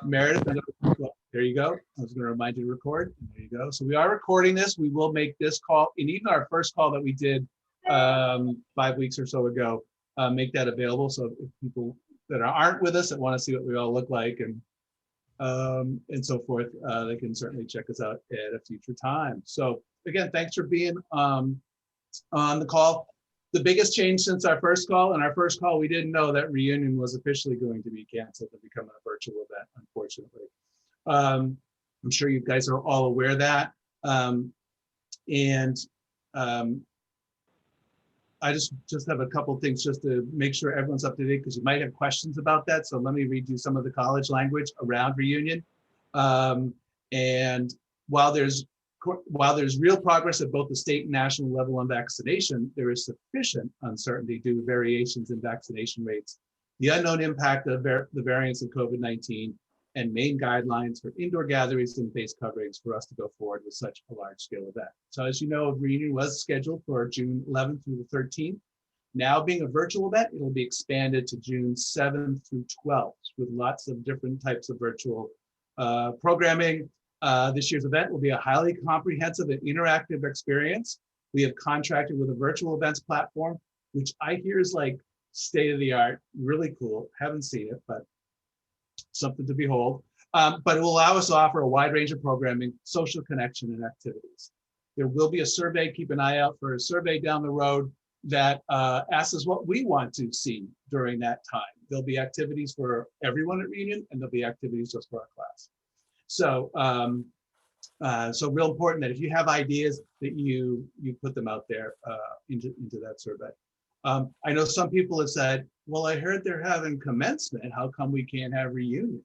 Meredith, there you go. I was going to remind you to record. There you go. So we are recording this. We will make this call, and even our first call that we did 5 weeks or so ago, make that available. So if people that aren't with us that want to see what we all look like and so forth, they can certainly check us out at a future time. So again, thanks for being on the call. The biggest change since our first call, we didn't know that reunion was officially going to be canceled and become a virtual event, unfortunately. I'm sure you guys are all aware of that. I just have a couple things just to make sure everyone's up to date, because you might have questions about that. So let me read you some of the college language around reunion. And while there's real progress at both the state and national level on vaccination, there is sufficient uncertainty due to variations in vaccination rates, the unknown impact of the variants of COVID-19, and Maine guidelines for indoor gatherings and face coverings for us to go forward with such a large-scale event. So as you know, reunion was scheduled for June 11th through the 13th. Now being a virtual event, it'll be expanded to June 7th through 12th with lots of different types of virtual programming. This year's event will be a highly comprehensive and interactive experience. We have contracted with a virtual events platform, which I hear is like state of the art, really cool. Haven't seen it, but something to behold. But it will allow us to offer a wide range of programming, social connection, and activities. There will be a survey. Keep an eye out for a survey down the road that asks us what we want to see during that time. There'll be activities for everyone at reunion, and there'll be activities just for our class. So, so real important that if you have ideas that you put them out there into that survey. I know some people have said, well, I heard they're having commencement. How come we can't have reunion?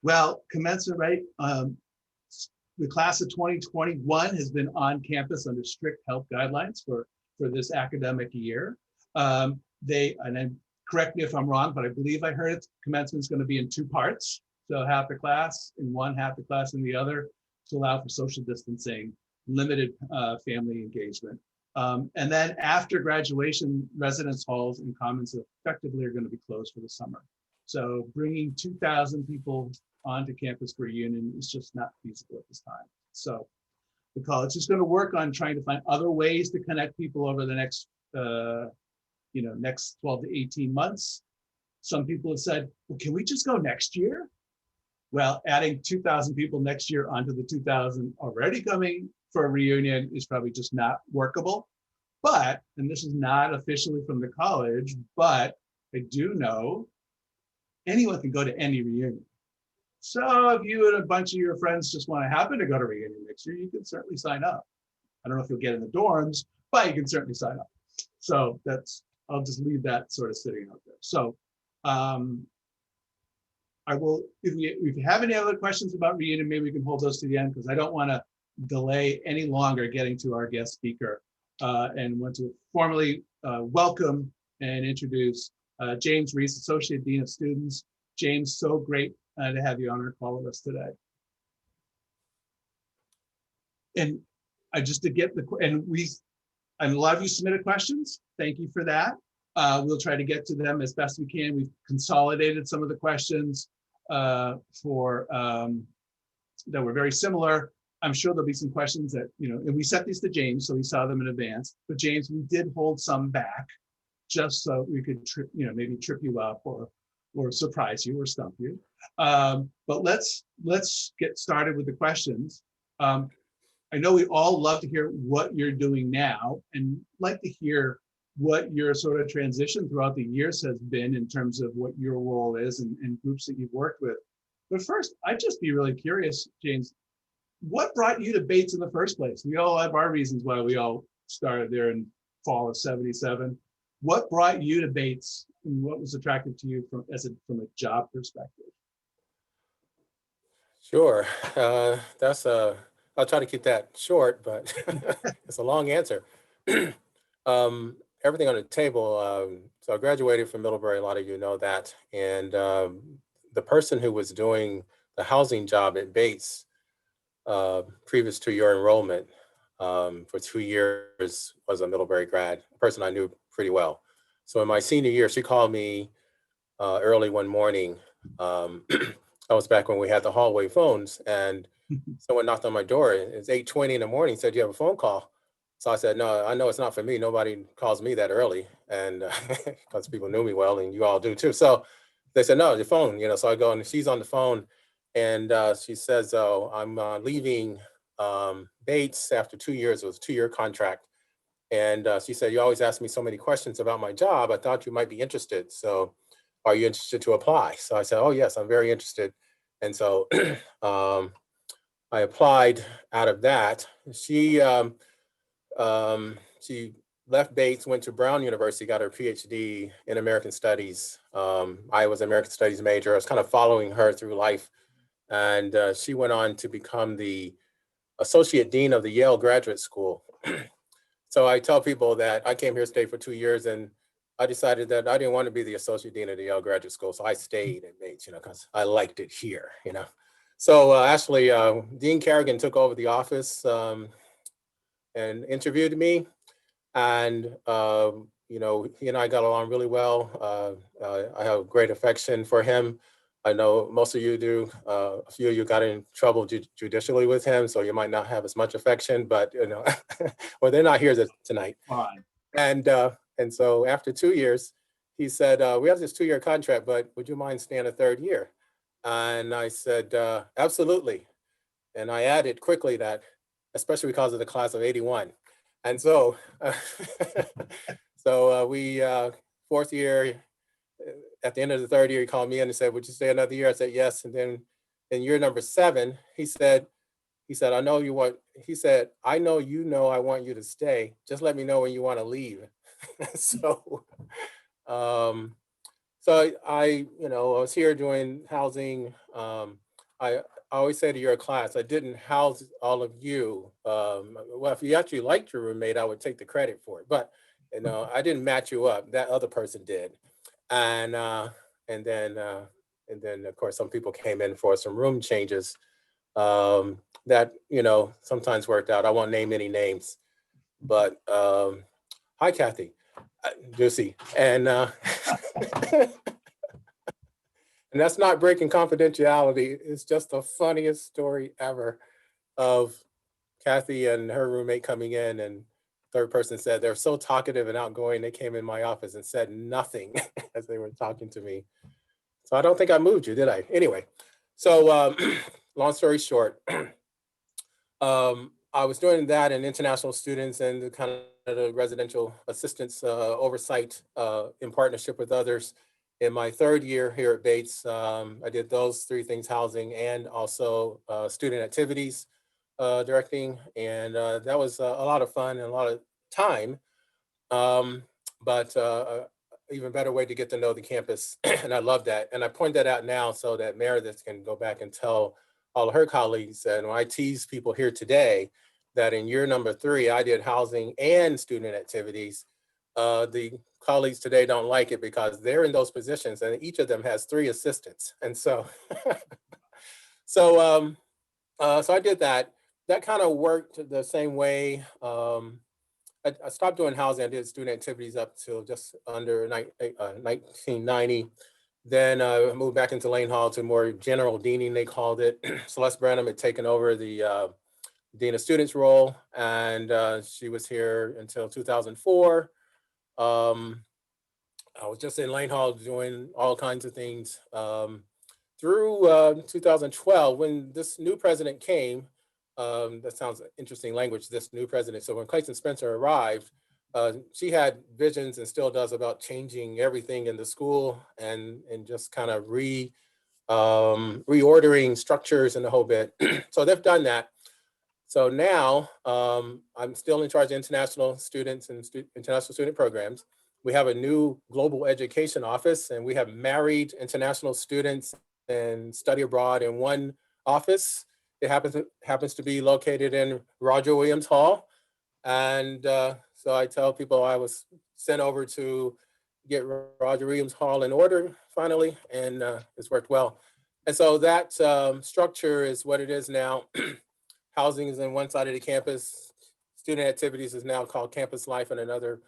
Well, commencement, right? The class of 2021 has been on campus under strict health guidelines for this academic year. And then correct me if I'm wrong, but I believe I heard commencement is going to be in 2 parts. So half the class in one, half the class in the other, to allow for social distancing, limited family engagement. And then after graduation, residence halls and commons effectively are going to be closed for the summer. So bringing 2,000 people onto campus for reunion is just not feasible at this time. So the college is going to work on trying to find other ways to connect people over the next, next 12 to 18 months. Some people have said, well, can we just go next year? Well, adding 2,000 people next year onto the 2,000 already coming for a reunion is probably just not workable. But, and this is not officially from the college, but I do know anyone can go to any reunion. So if you and a bunch of your friends just want to happen to go to reunion next year, you can certainly sign up. I don't know if you'll get in the dorms, but you can certainly sign up. So I'll just leave that sort of sitting out there. So I will, if you have any other questions about reunion, maybe we can hold those to the end, because I don't want to delay any longer getting to our guest speaker, and want to formally welcome and introduce James Reese, Associate Dean of Students. James, so great to have you on our call with us today. And just to get and a lot of you submitted questions. Thank you for that. We'll try to get to them as best we can. We've consolidated some of the questions that were very similar. I'm sure there'll be some questions that, and we set these to James, so we saw them in advance. But James, we did hold some back just so we could maybe trip you up or surprise you or stump you. But let's get started with the questions. I know we all love to hear what you're doing now, and like to hear what your sort of transition throughout the years has been in terms of what your role is and groups that you've worked with. But first, I'd just be really curious, James, what brought you to Bates in the first place? We all have our reasons why we all started there in fall of '77. What brought you to Bates, and what was attractive to you from a job perspective? Sure, I'll try to keep that short, but it's a long answer. Everything on the table. So I graduated from Middlebury, a lot of you know that. And the person who was doing the housing job at Bates previous to your enrollment for 2 years was a Middlebury grad, a person I knew pretty well. So in my senior year, she called me early one morning. That was back when we had the hallway phones, and someone knocked on my door. It's 8:20 in the morning, said, "You have a phone call?" So I said, "No, I know it's not for me. Nobody calls me that early." And because people knew me well, and you all do too. So they said, "No, your phone." So I go, and she's on the phone, and she says, "Oh, I'm leaving Bates after 2 years. It was a 2-year contract." And she said, "You always ask me so many questions about my job. I thought you might be interested. So are you interested to apply?" So I said, "Oh, yes, I'm very interested." And so um, I applied out of that. She left Bates, went to Brown University, got her PhD in American Studies. I was an American Studies major. I was kind of following her through life. And she went on to become the Associate Dean of the Yale Graduate School. So I tell people that I came here to stay for 2 years, and I decided that I didn't want to be the associate dean of the Yale Graduate School. So I stayed at Bates, because I liked it here. So actually, Dean Kerrigan took over the office and interviewed me. And, he and I got along really well. I have great affection for him. I know most of you do. A few of you got in trouble judicially with him, so you might not have as much affection, but, well, they're not here tonight. Fine. And so after 2 years, he said, "We have this 2-year contract, but would you mind staying a third year?" And I said, "Absolutely." And I added quickly that, especially because of the class of '81. And so, we, fourth year, at the end of the third year, he called me in and said, "Would you stay another year?" I said, "Yes." And then in year number 7, he said, "I know you want," he said, "I know I want you to stay. Just let me know when you want to leave." So, um, so I was here doing housing. I always say to your class, I didn't house all of you. Well, if you actually liked your roommate, I would take the credit for it. But I didn't match you up. That other person did. And and then uh, and then of course some people came in for some room changes that sometimes worked out. I won't name any names, but hi Kathy, Juicy, and and that's not breaking confidentiality. It's just the funniest story ever of Kathy and her roommate coming in, and third person said they're so talkative and outgoing. They came in my office and said nothing as they were talking to me. So I don't think I moved you, did I? Anyway, so long story short, I was doing that in international students and the kind of the residential assistance oversight in partnership with others. In my third year here at Bates, I did those 3 things: housing and also student activities directing. And that was a lot of fun and a lot of time. But even better way to get to know the campus. And I love that. And I point that out now so that Meredith can go back and tell all of her colleagues. And when I tease people here today that in year number 3, I did housing and student activities, the colleagues today don't like it because they're in those positions and each of them has 3 assistants. And so, so, so I did that. That kind of worked the same way. I stopped doing housing. I did student activities up till just under 1990. Then I moved back into Lane Hall to more general deaning, they called it. Celeste Branham had taken over the Dean of Students role, and she was here until 2004. I was just in Lane Hall doing all kinds of things through 2012 when this new president came. That sounds interesting language, this new president. So when Clayton Spencer arrived, she had visions and still does about changing everything in the school and just kind of reordering structures and the whole bit. So they've done that. So now I'm still in charge of international students and international student programs. We have a new global education office, and we have married international students and study abroad in one office. It happens to be located in Roger Williams Hall. And so I tell people I was sent over to get Roger Williams Hall in order finally, and it's worked well. And so that structure is what it is now. Housing is on one side of the campus. Student activities is now called Campus Life in another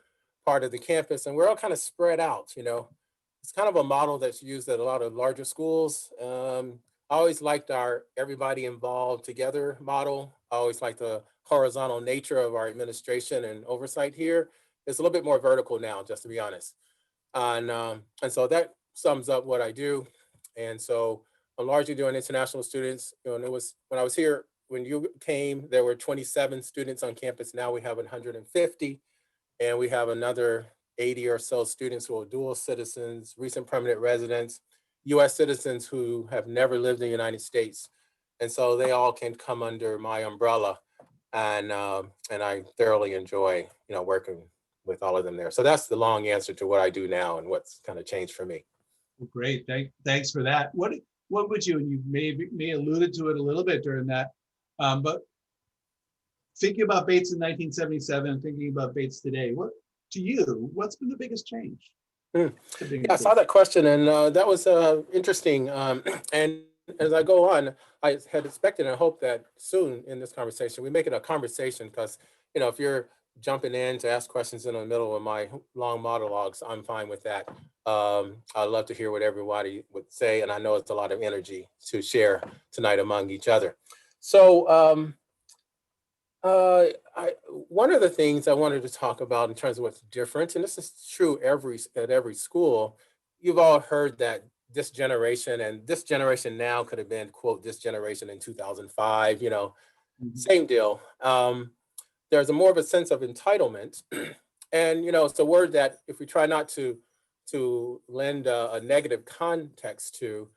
part of the campus. And we're all kind of spread out. It's kind of a model that's used at a lot of larger schools. I always liked our everybody involved together model. I always liked the horizontal nature of our administration and oversight here. It's a little bit more vertical now, just to be honest. And so that sums up what I do. And so I'm largely doing international students. You know, and it was when I was here, when you came, there were 27 students on campus. Now we have 150, and we have another 80 or so students who are dual citizens, recent permanent residents, US citizens who have never lived in the United States. And so they all can come under my umbrella, and I thoroughly enjoy, you know, working with all of them there. So that's the long answer to what I do now and what's kind of changed for me. Well, great. Thanks for that. What would you, and you may alluded to it a little bit during that, but thinking about Bates in 1977, thinking about Bates today, what to you, what's been the biggest change? Hmm. Yeah, I saw that question, and that was interesting. And as I go on, I had expected and hoped that soon in this conversation, we make it a conversation because, you know, if you're jumping in to ask questions in the middle of my long monologues, I'm fine with that. I'd love to hear what everybody would say, and I know it's a lot of energy to share tonight among each other. So, one of the things I wanted to talk about in terms of what's different, and this is true at every school, you've all heard that this generation and this generation now could have been, quote, this generation in 2005, you know, Mhm. same deal. There's a more of a sense of entitlement. And, you know, it's a word that if we try not to lend a negative context to,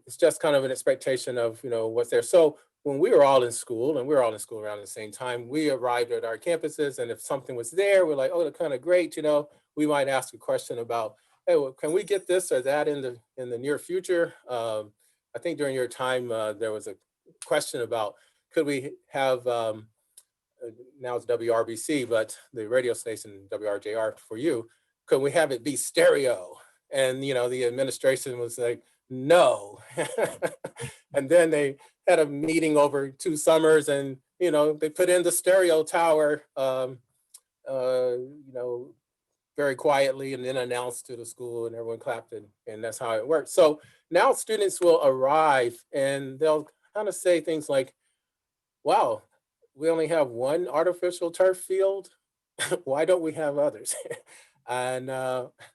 it's just kind of an expectation of, you know, what's there. So when we were all in school, and we were all in school around the same time, we arrived at our campuses, and if something was there, we're like, oh, they're kind of great, you know. We might ask a question about, hey, well, can we get this or that in the near future? I think during your time, there was a question about could we have now it's WRBC, but the radio station WRJR for you, could we have it be stereo? And you know, the administration was like, no. And then they had a meeting over 2 summers, and you know, they put in the stereo tower, you know, very quietly, and then announced to the school, and everyone clapped, and that's how it works. So now students will arrive, and they'll kind of say things like, wow, we only have one artificial turf field. Why don't we have others? And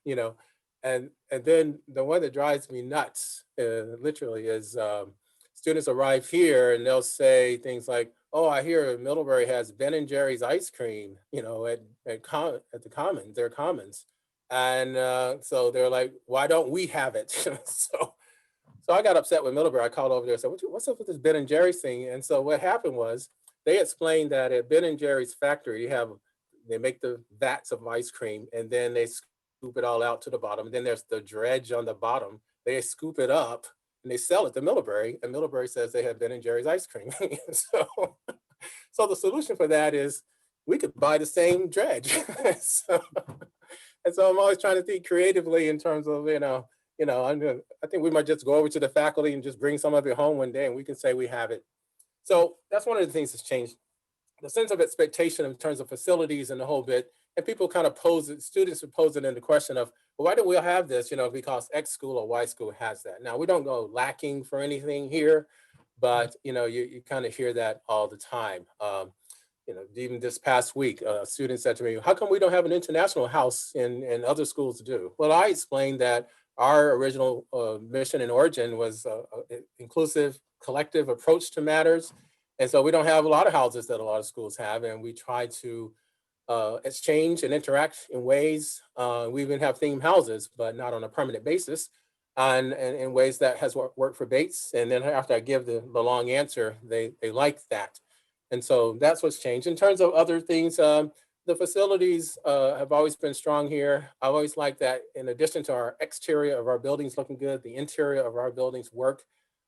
you know, and then the one that drives me nuts, literally, is students arrive here and they'll say things like, "Oh, I hear Middlebury has Ben and Jerry's ice cream, you know, at the Commons, their Commons," and so they're like, "Why don't we have it?" So I got upset with Middlebury. I called over there and said, what's up with this Ben and Jerry's thing? And so what happened was they explained that at Ben and Jerry's factory, they make the vats of ice cream, and then they scoop it all out to the bottom. And then there's the dredge on the bottom. They scoop it up and they sell it to Middlebury. And Middlebury says they have Ben and Jerry's ice cream. so, so the solution for that is we could buy the same dredge. so, and so I'm always trying to think creatively in terms of, I think we might just go over to the faculty and just bring some of it home one day, and we can say we have it. So that's one of the things that's changed. The sense of expectation in terms of facilities and the whole bit, and people kind of pose it, students would pose it in the question of, well, why do we have this, because X school or Y school has that. Now, we don't go lacking for anything here, but, you kind of hear that all the time. Even this past week, a student said to me, how come we don't have an international house and other schools do? Well, I explained that our original mission and origin was an inclusive, collective approach to matters. And so we don't have a lot of houses that a lot of schools have, and we try to exchange and interact in ways. We even have themed houses, but not on a permanent basis, and in ways that has worked for Bates. And then after I give the long answer, they like that. And so that's what's changed. In terms of other things, the facilities have always been strong here. I've always liked that in addition to our exterior of our buildings looking good, the interior of our buildings work.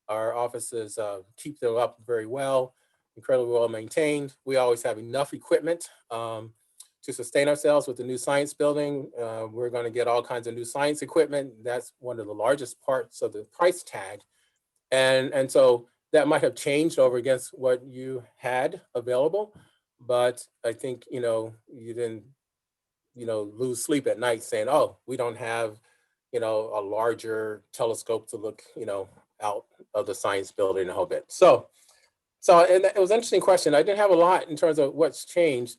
Our offices keep them up very well, incredibly well maintained. We always have enough equipment to sustain ourselves with the new science building. We're going to get all kinds of new science equipment. That's one of the largest parts of the price tag. And so that might have changed over against what you had available, but I think, you didn't, lose sleep at night saying, oh, we don't have, a larger telescope to look, out of the science building a whole bit. And it was an interesting question. I didn't have a lot in terms of what's changed.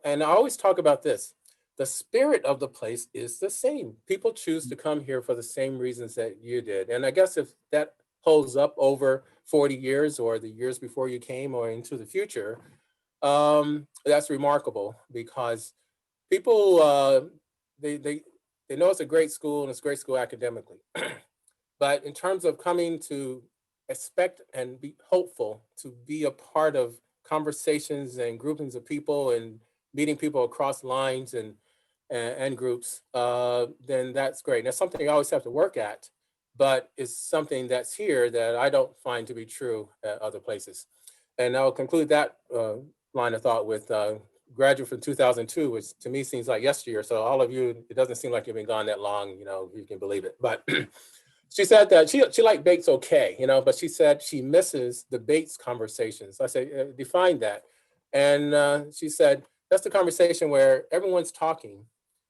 And I always talk about this. The spirit of the place is the same. People choose to come here for the same reasons that you did. And I guess if that holds up over 40 years or the years before you came or into the future, that's remarkable because people, they know it's a great school and it's a great school academically. But in terms of coming to expect and be hopeful to be a part of conversations and groupings of people and meeting people across lines and groups, then that's great. That's something you always have to work at, but it's something that's here that I don't find to be true at other places. And I'll conclude that line of thought with graduate from 2002, which to me seems like yesteryear. So all of you, it doesn't seem like you've been gone that long, if you can believe it. But she said that she liked Bates okay, but she said she misses the Bates conversations. I said, define that. And she said, that's the conversation where everyone's talking.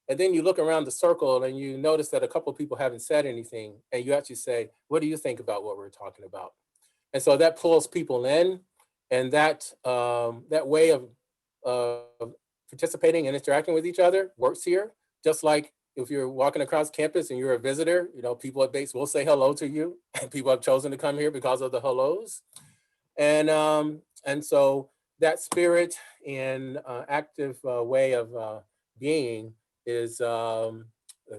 And then you look around the circle and you notice that a couple of people haven't said anything. And you actually say, what do you think about what we're talking about? And so that pulls people in. And that way of participating and interacting with each other works here, just like if you're walking across campus and you're a visitor, people at Bates will say hello to you, and people have chosen to come here because of the hellos. And so that spirit and active way of being is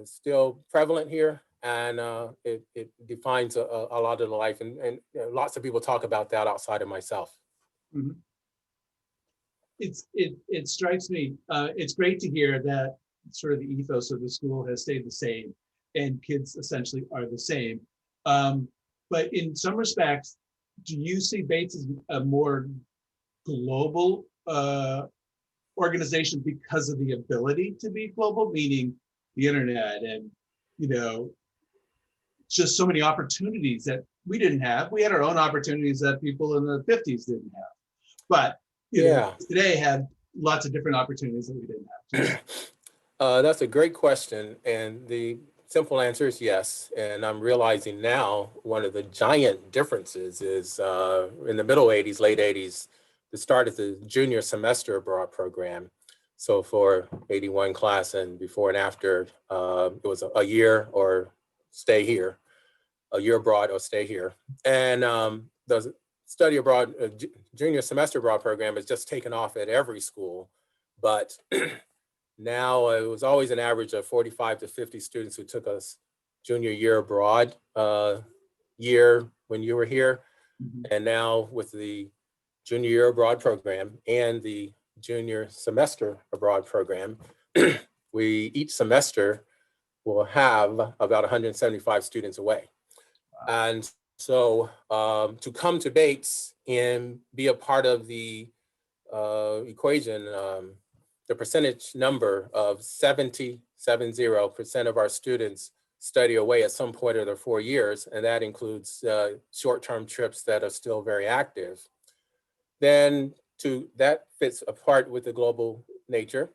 still prevalent here, and it defines a lot of the life, and lots of people talk about that outside of myself. Mhm. It strikes me, it's great to hear that sort of the ethos of the school has stayed the same and kids essentially are the same. But in some respects, do you see Bates as a more global organization because of the ability to be global, meaning the internet and, just so many opportunities that we didn't have. We had our own opportunities that people in the 50s didn't have. But today have lots of different opportunities that we didn't have. That's a great question. And the simple answer is yes. And I'm realizing now one of the giant differences is in the middle 80s, late 80s, the start of the junior semester abroad program. So for 81 class and before and after, it was a year or stay here, a year abroad or stay here. And the study abroad, junior semester abroad program is just taken off at every school. But now it was always an average of 45 to 50 students who took us junior year abroad year when you were here. Mm-hmm. And now with the junior year abroad program and the junior semester abroad program, we each semester will have about 175 students away. Wow. And so to come to Bates and be a part of the equation, the percentage number of 70% of our students study away at some point of their 4 years, and that includes short-term trips that are still very active, then that fits apart with the global nature.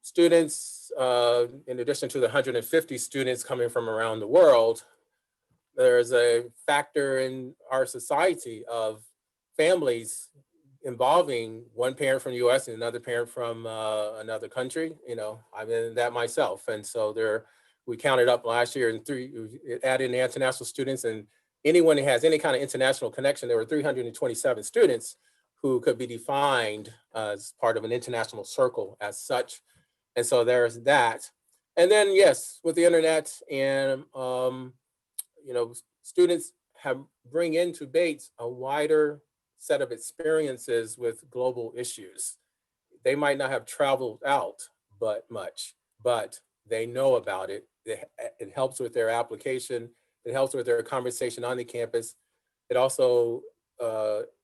Students, in addition to the 150 students coming from around the world, there's a factor in our society of families involving one parent from the US and another parent from another country. I'm in that myself. And so we counted up last year and added in the international students, and anyone who has any kind of international connection, there were 327 students who could be defined as part of an international circle as such. And so there's that. And then, yes, with the internet and, students bring into Bates a wider set of experiences with global issues. They might not have traveled out much, but they know about it. It helps with their application. It helps with their conversation on the campus. It also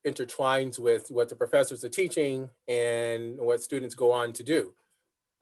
intertwines with what the professors are teaching and what students go on to do.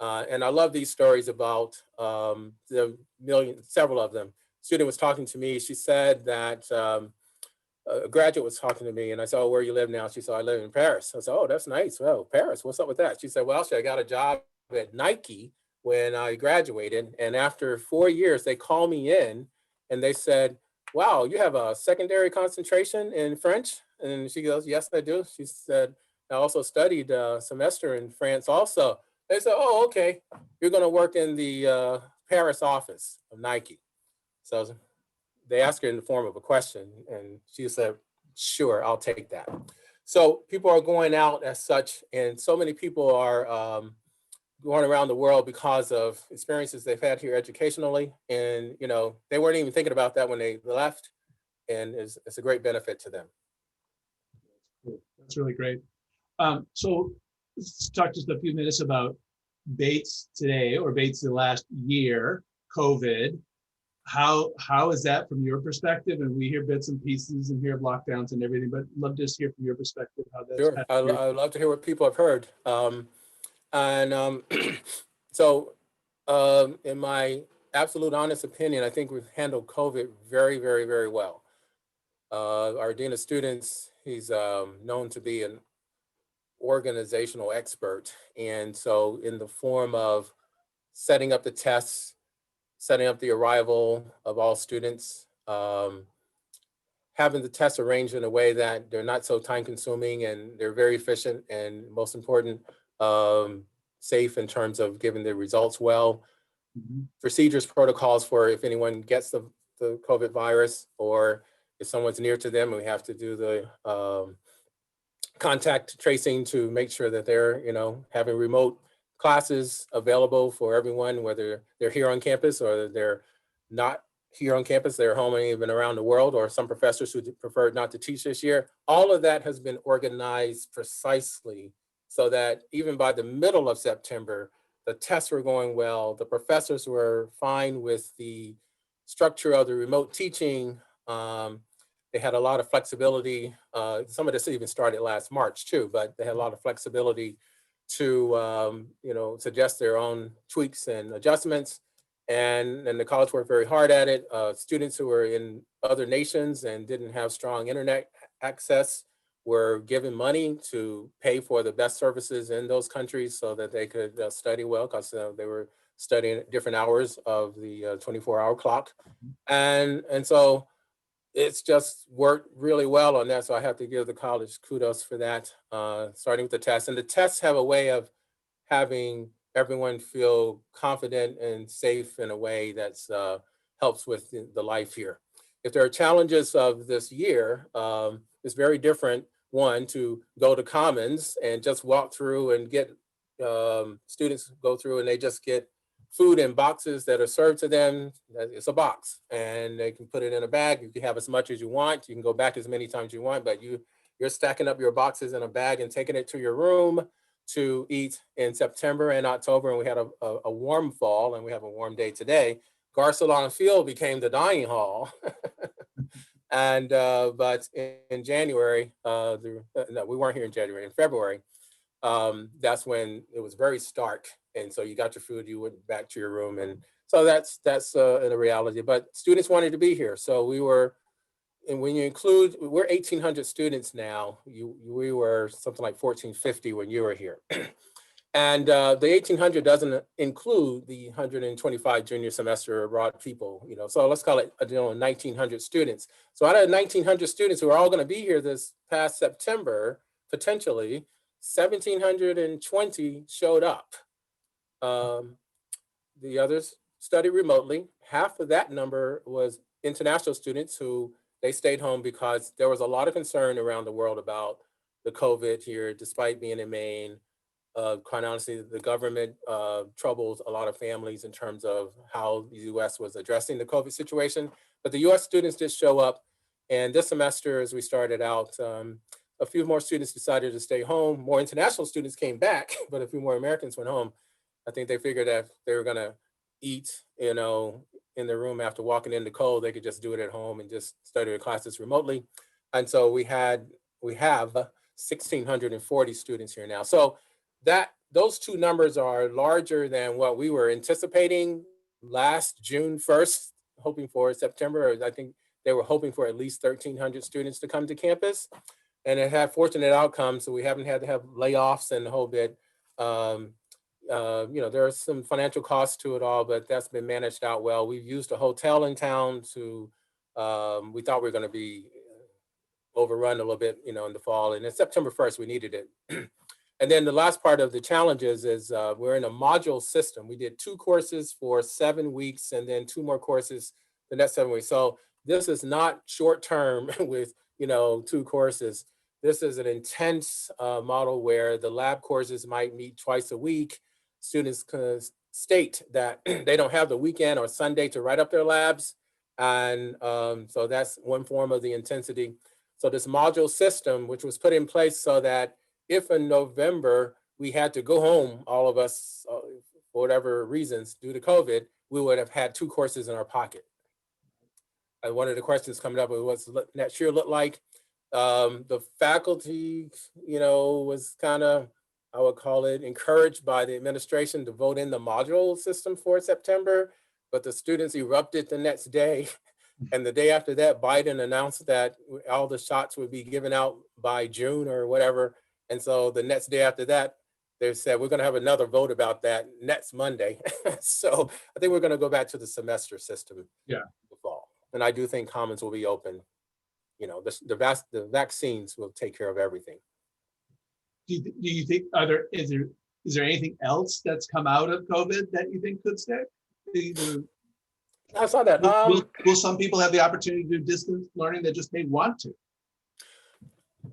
And I love these stories about several of them. Student was talking to me. She said that a graduate was talking to me, and I said, "Oh, where you live now?" She said, "I live in Paris." I said, "Oh, that's nice. Well, Paris, what's up with that?" She said, "Well, I got a job at Nike when I graduated, and after 4 years, they called me in, and they said, wow, you have a secondary concentration in French? And she goes, yes, I do. She said, I also studied a semester in France also. They said, oh, okay, you're going to work in the Paris office of Nike. So they asked her in the form of a question, and she said, sure, I'll take that. So people are going out as such, and so many people are going around the world because of experiences they've had here educationally. And, you know, they weren't even thinking about that when they left, and it's a great benefit to them. Cool. That's really great. So let's talk just a few minutes about Bates today, or Bates the last year, COVID. How is that from your perspective? And we hear bits and pieces and hear of lockdowns and everything, but love to just hear from your perspective how that's Sure, I'd love to hear what people have heard. And so, in my absolute honest opinion, I think we've handled COVID very, very, very well. Our Dean of Students, he's known to be an organizational expert. And so in the form of setting up the tests, setting up the arrival of all students, having the tests arranged in a way that they're not so time consuming and they're very efficient, and most important, safe in terms of giving the results well. Procedures, protocols for if anyone gets the COVID virus, or if someone's near to them, we have to do the contact tracing to make sure that they're, you know, having remote classes available for everyone, whether they're here on campus or they're not here on campus, they're home and even around the world, or some professors who preferred not to teach this year. All of that has been organized precisely so that even by the middle of September, the tests were going well. The professors were fine with the structure of the remote teaching. They had a lot of flexibility. Some of this even started last March too, but they had a lot of flexibility to you know, suggest their own tweaks and adjustments. And the college worked very hard at it. Students who were in other nations and didn't have strong internet access were given money to pay for the best services in those countries so that they could study well, because they were studying at different hours of the 24-hour clock. And so it's just worked really well on that. So I have to give the college kudos for that, starting with the tests. And the tests have a way of having everyone feel confident and safe in a way that's helps with the life here. If there are challenges of this year, it's very different, one, to go to Commons and just walk through and get students go through and they just get food in boxes that are served to them. It's a box and they can put it in a bag. You can have as much as you want. You can go back as many times you want, but you're stacking up your boxes in a bag and taking it to your room to eat in September and October. And we had a warm fall, and we have a warm day today. Garcelon Field became the dining hall. And but in January, no, we weren't here in January. In February, that's when it was very stark, and so you got your food, you went back to your room, and so that's a reality. But students wanted to be here, so we were. And when you include, we're 1,800 students now. We were something like 1,450 when you were here. And the 1,800 doesn't include the 125 junior semester abroad people, you know, so let's call it, you know, 1,900 students. So out of 1,900 students who are all going to be here this past September, potentially 1,720 showed up. The others studied remotely. Half of that number was international students who they stayed home because there was a lot of concern around the world about the COVID here, despite being in Maine. Quite honestly, the government troubles a lot of families in terms of how the US was addressing the COVID situation. But the US students did show up. And this semester, as we started out, a few more students decided to stay home. More international students came back, but a few more Americans went home. I think they figured that they were gonna eat, you know, in their room after walking in the cold, they could just do it at home and just study their classes remotely. And so we have 1,640 students here now. So those two numbers are larger than what we were anticipating last June 1st, hoping for September. I think they were hoping for at least 1,300 students to come to campus, and it had fortunate outcomes. So we haven't had to have layoffs and the whole bit. You know, there are some financial costs to it all, but that's been managed out well. We've used a hotel in town to We thought we were going to be overrun a little bit, in the fall. And then September 1st, we needed it. And then the last part of the challenges is we're in a module system. We did 2 courses for 7 weeks and then 2 more courses the next 7 weeks. So this is not short term with, 2 courses. This is an intense model where the lab courses might meet twice a week. Students can state that they don't have the weekend or Sunday to write up their labs. And so that's one form of the intensity. So this module system, which was put in place so that if in November we had to go home, all of us, for whatever reasons, due to COVID, we would have had 2 courses in our pocket. And one of the questions coming up was what's next year look like? The faculty, was kind of, I would call it, encouraged by the administration to vote in the module system for September, but the students erupted the next day. And the day after that, Biden announced that all the shots would be given out by June or whatever. And so the next day after that, they said, we're going to have another vote about that next Monday. So I think we're going to go back to the semester system. Yeah. In the fall. And I do think Commons will be open. The vaccines will take care of everything. Do you think, is there anything else that's come out of COVID that you think could stick? I saw that. Will some people have the opportunity to do distance learning that just may want to?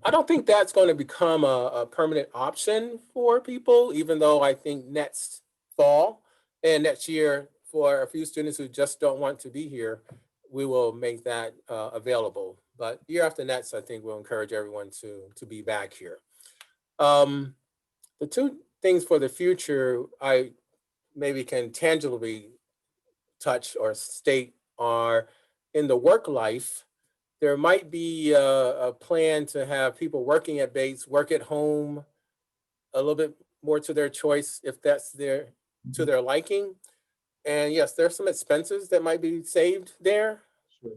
I don't think that's going to become a permanent option for people, even though I think next fall and next year, for a few students who just don't want to be here, we will make that available. But year after next, I think we'll encourage everyone to be back here. The 2 things for the future I maybe can tangibly touch or state are in the work life. There might be a plan to have people working at Bates work at home a little bit more to their choice if that's to their liking. And yes, there's some expenses that might be saved there. Sure.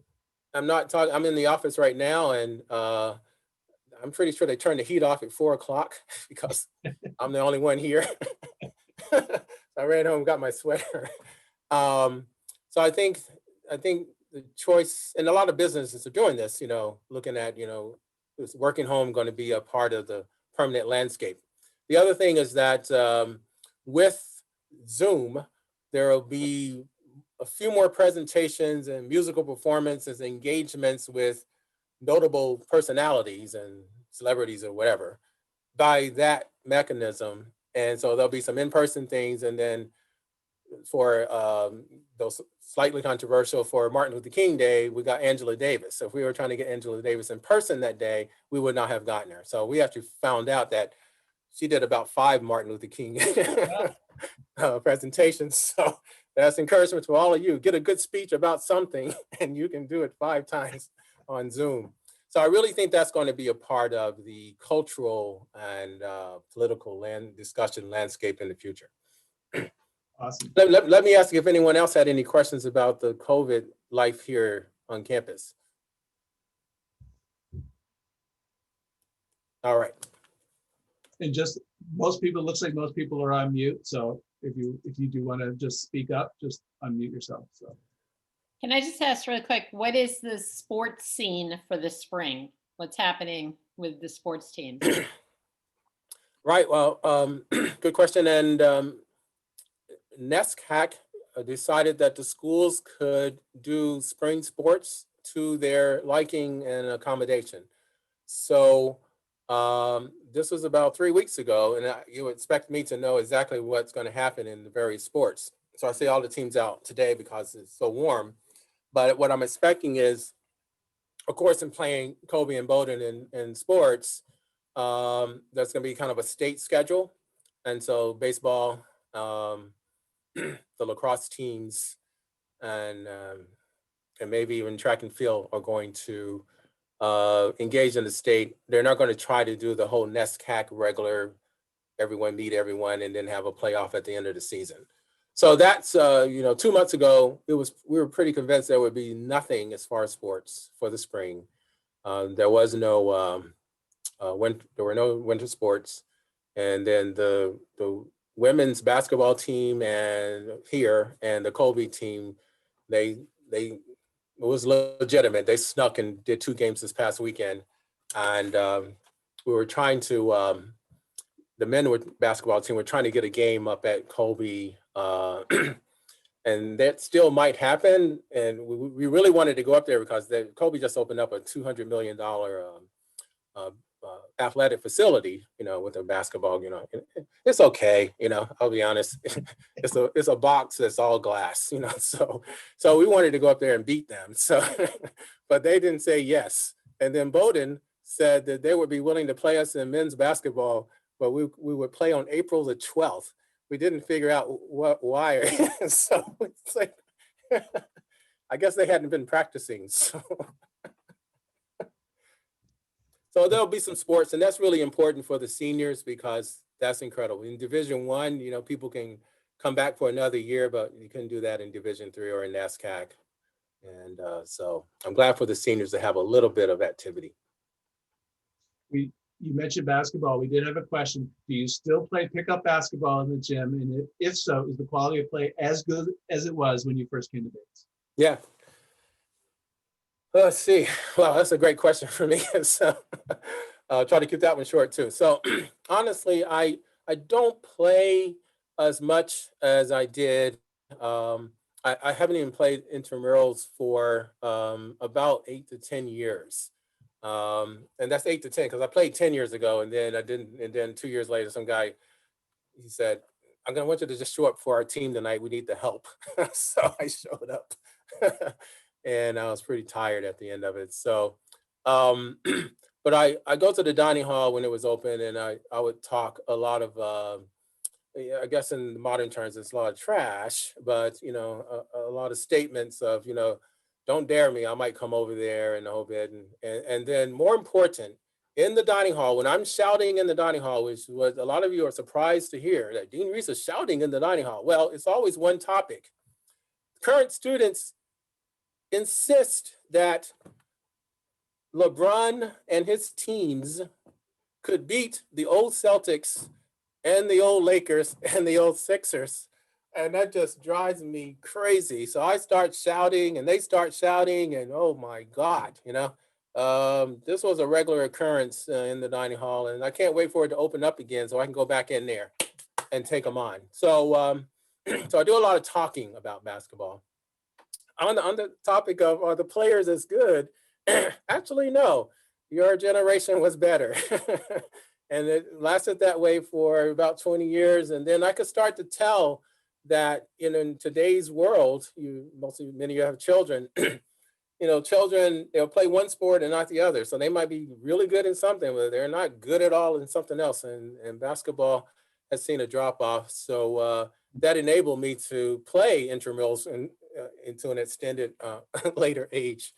I'm in the office right now, and I'm pretty sure they turn the heat off at 4 o'clock because I'm the only one here. I ran home, got my sweater. So I think the choice, and a lot of businesses are doing this, looking at, is working home going to be a part of the permanent landscape? The other thing is that with Zoom, there will be a few more presentations and musical performances, engagements with notable personalities and celebrities or whatever by that mechanism. And so there'll be some in-person things, and then for those slightly controversial, for Martin Luther King Day, we got Angela Davis. So if we were trying to get Angela Davis in person that day, we would not have gotten her. So we actually found out that she did about 5 Martin Luther King presentations. So that's encouragement to all of you. Get a good speech about something and you can do it 5 times on Zoom. So I really think that's going to be a part of the cultural and political discussion landscape in the future. Awesome. Let me ask you if anyone else had any questions about the COVID life here on campus. All right. And just looks like most people are on mute. So if you do want to just speak up, just unmute yourself. So. Can I just ask really quick, what is the sports scene for the spring? What's happening with the sports teams? Right. Well, good question. And NESCAC decided that the schools could do spring sports to their liking and accommodation. So this was about 3 weeks ago, and you expect me to know exactly what's going to happen in the various sports. So I see all the teams out today because it's so warm. But what I'm expecting is, of course, in playing Kobe and Bowdoin in sports, there's going to be kind of a state schedule. And so baseball, the lacrosse teams, and maybe even track and field are going to engage in the state. They're not going to try to do the whole NESCAC regular, everyone meet everyone, and then have a playoff at the end of the season. So that's, 2 months ago, we were pretty convinced there would be nothing as far as sports for the spring. There was no, there were no winter sports. And then the women's basketball team and the Kobe team, they was legitimate. They snuck and did 2 games this past weekend. And we were trying to, the men basketball team were trying to get a game up at Colby. And that still might happen. And we really wanted to go up there because Colby just opened up a $200 million athletic facility, with a basketball, it's okay. I'll be honest. It's a box that's all glass, so we wanted to go up there and beat them. So, but they didn't say yes. And then Bowdoin said that they would be willing to play us in men's basketball, but we would play on April the 12th. We didn't figure out why. So it's like, I guess they hadn't been practicing. So there'll be some sports, and that's really important for the seniors because that's incredible. In Division I, people can come back for another year, but you couldn't do that in Division III or in NASCAC. And so I'm glad for the seniors to have a little bit of activity. You mentioned basketball. We did have a question. Do you still play pickup basketball in the gym? And if so, is the quality of play as good as it was when you first came to Bates? Yeah. Let's see. Well, that's a great question for me. So I'll try to keep that one short too. So honestly, I don't play as much as I did. I haven't even played intramurals for about 8 to 10 years. And that's 8 to 10 because I played 10 years ago and then I didn't. And then 2 years later, some guy, he said, I'm going to want you to just show up for our team tonight. We need the help. So I showed up and I was pretty tired at the end of it. So, but I go to the dining hall when it was open and I would talk a lot of, I guess in modern terms, it's a lot of trash, but, a lot of statements of, don't dare me, I might come over there and the whole bit. And then more important, in the dining hall, when I'm shouting in the dining hall, which was a lot of you are surprised to hear that Dean Reese is shouting in the dining hall. Well, it's always one topic. Current students insist that LeBron and his teams could beat the old Celtics and the old Lakers and the old Sixers. And that just drives me crazy. So I start shouting and they start shouting and oh my God, this was a regular occurrence in the dining hall and I can't wait for it to open up again so I can go back in there and take them on. So, so I do a lot of talking about basketball. On the topic of are the players as good? Actually, no, your generation was better. And it lasted that way for about 20 years. And then I could start to tell that in today's world, many of you have children, children, they'll play one sport and not the other. So they might be really good in something, but they're not good at all in something else. And basketball has seen a drop off. So that enabled me to play intramurals into an extended later age.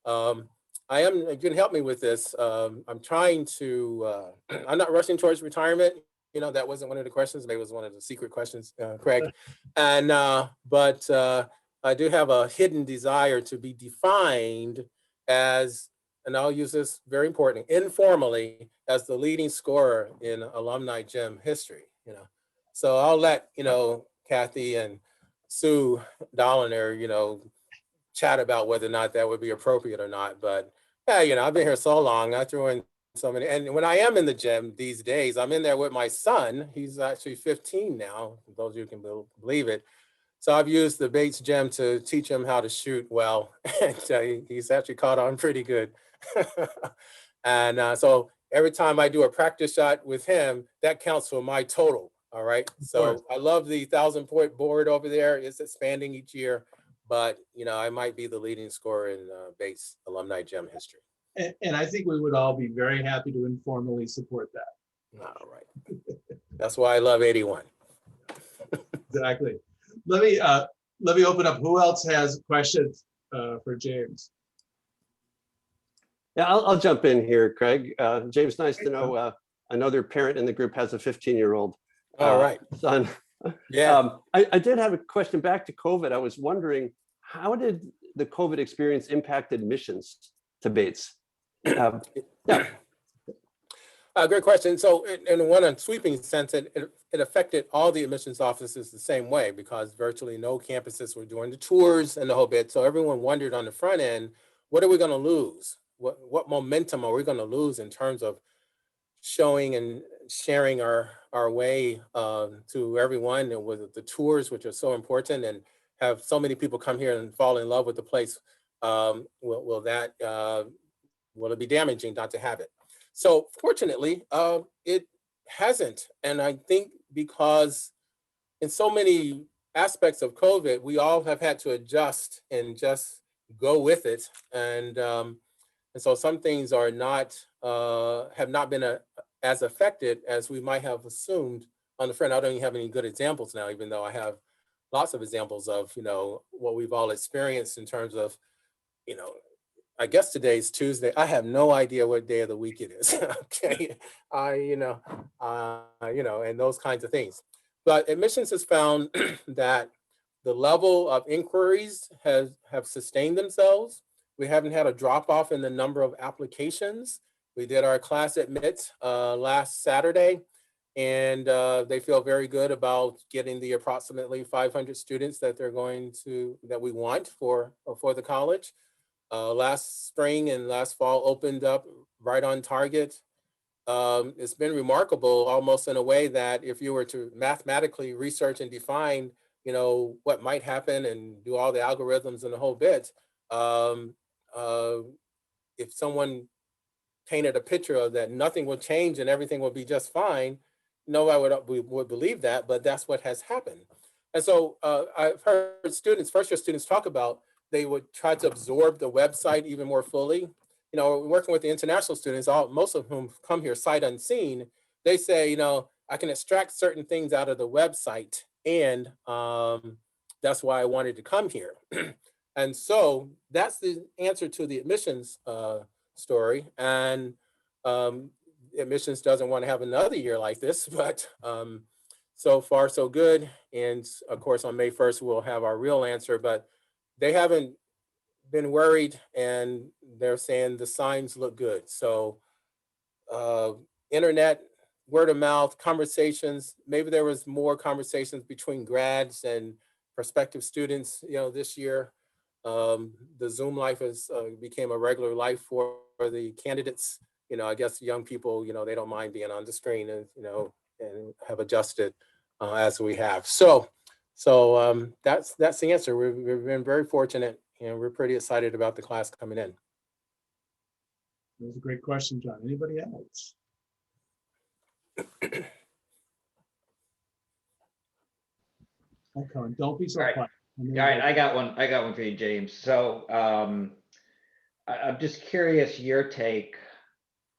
You can help me with this. I'm trying to, I'm not rushing towards retirement. That wasn't one of the questions. Maybe it was one of the secret questions, Craig. And, but I do have a hidden desire to be defined as, and I'll use this very important, informally, as the leading scorer in alumni gym history, So I'll let, Kathy and Sue Dolliner, chat about whether or not that would be appropriate or not. But yeah, I've been here so long. I threw in so many. And when I am in the gym these days, I'm in there with my son. He's actually 15 now, those of you can believe it. So I've used the Bates gym to teach him how to shoot well. And he's actually caught on pretty good. And so every time I do a practice shot with him, that counts for my total. All right. So I love the 1,000-point board over there. It's expanding each year. But, I might be the leading scorer in Bates alumni gym history. And I think we would all be very happy to informally support that. All right. That's why I love 81. Exactly. Let me open up. Who else has questions for James? Yeah, I'll jump in here, Craig. James, nice to know another parent in the group has a 15-year-old son. Yeah. I did have a question back to COVID. I was wondering, how did the COVID experience impact admissions to Bates? Yeah. Great question. So in one sweeping sense, it affected all the admissions offices the same way because virtually no campuses were doing the tours and the whole bit. So everyone wondered on the front end, what are we going to lose? What momentum are we going to lose in terms of showing and sharing our way to everyone, and with the tours, which are so important, and have so many people come here and fall in love with the place? Will it be damaging not to have it? So fortunately, it hasn't. And I think because in so many aspects of COVID, we all have had to adjust and just go with it. And so some things are not, have not been as affected as we might have assumed on the front. I don't even have any good examples now, even though I have lots of examples of, what we've all experienced in terms of, I guess today's Tuesday. I have no idea what day of the week it is. Okay. And those kinds of things. But admissions has found that the level of inquiries have sustained themselves. We haven't had a drop off in the number of applications. We did our class admit last Saturday, and they feel very good about getting the approximately 500 students that that we want for the college. Last spring and last fall opened up right on target. It's been remarkable, almost in a way that if you were to mathematically research and define, what might happen and do all the algorithms and the whole bit, if someone painted a picture of that nothing will change and everything will be just fine, nobody would believe that, but that's what has happened. And so I've heard first year students talk about they would try to absorb the website even more fully. Working with the international students, most of whom come here sight unseen, they say, I can extract certain things out of the website, and that's why I wanted to come here. And so that's the answer to the admissions story. And admissions doesn't want to have another year like this, but so far so good. And of course, on May 1st, we'll have our real answer, but they haven't been worried, and they're saying the signs look good. So internet, word of mouth, conversations, maybe there was more conversations between grads and prospective students, this year. The Zoom life has became a regular life for the candidates. I guess young people, they don't mind being on the screen and, and have adjusted as we have. So that's the answer. We've been very fortunate, and we're pretty excited about the class coming in. That was a great question, John. Anybody else? Okay, don't be so All right. quiet. All right, I got one for you, James. So I'm just curious your take,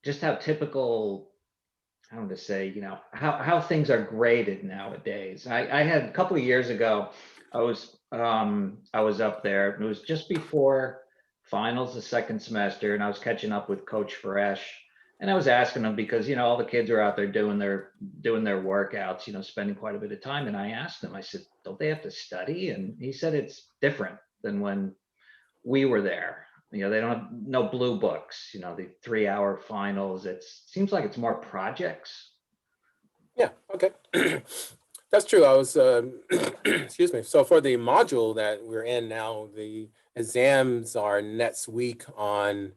just how typical, I don't want to say, how things are graded nowadays. I had a couple of years ago, I was up there. It was just before finals, the second semester, and I was catching up with Coach Fresh, and I was asking him because all the kids are out there doing their workouts, spending quite a bit of time. And I asked him, I said, don't they have to study? And he said it's different than when we were there. They don't have no blue books, the 3-hour finals. It seems like it's more projects. Yeah, okay. That's true. I was, excuse me. So for the module that we're in now, the exams are next week on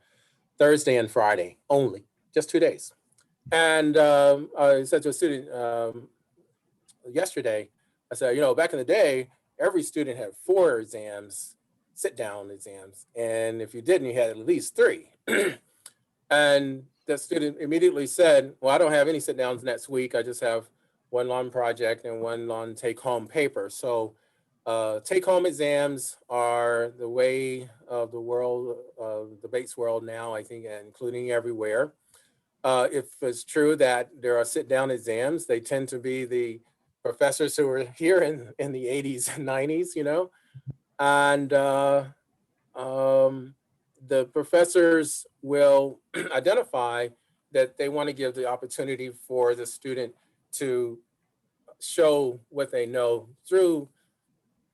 Thursday and Friday only, just 2 days. And I said to a student yesterday, I said, back in the day, every student had 4 exams, sit-down exams. And if you didn't, you had at least 3. And the student immediately said, well, I don't have any sit-downs next week. I just have one long project and one long take-home paper. So take-home exams are the way of the world, the Bates world now, I think, including everywhere. If it's true that there are sit-down exams, they tend to be the professors who were here in the 80s and 90s, and the professors will identify that they want to give the opportunity for the student to show what they know through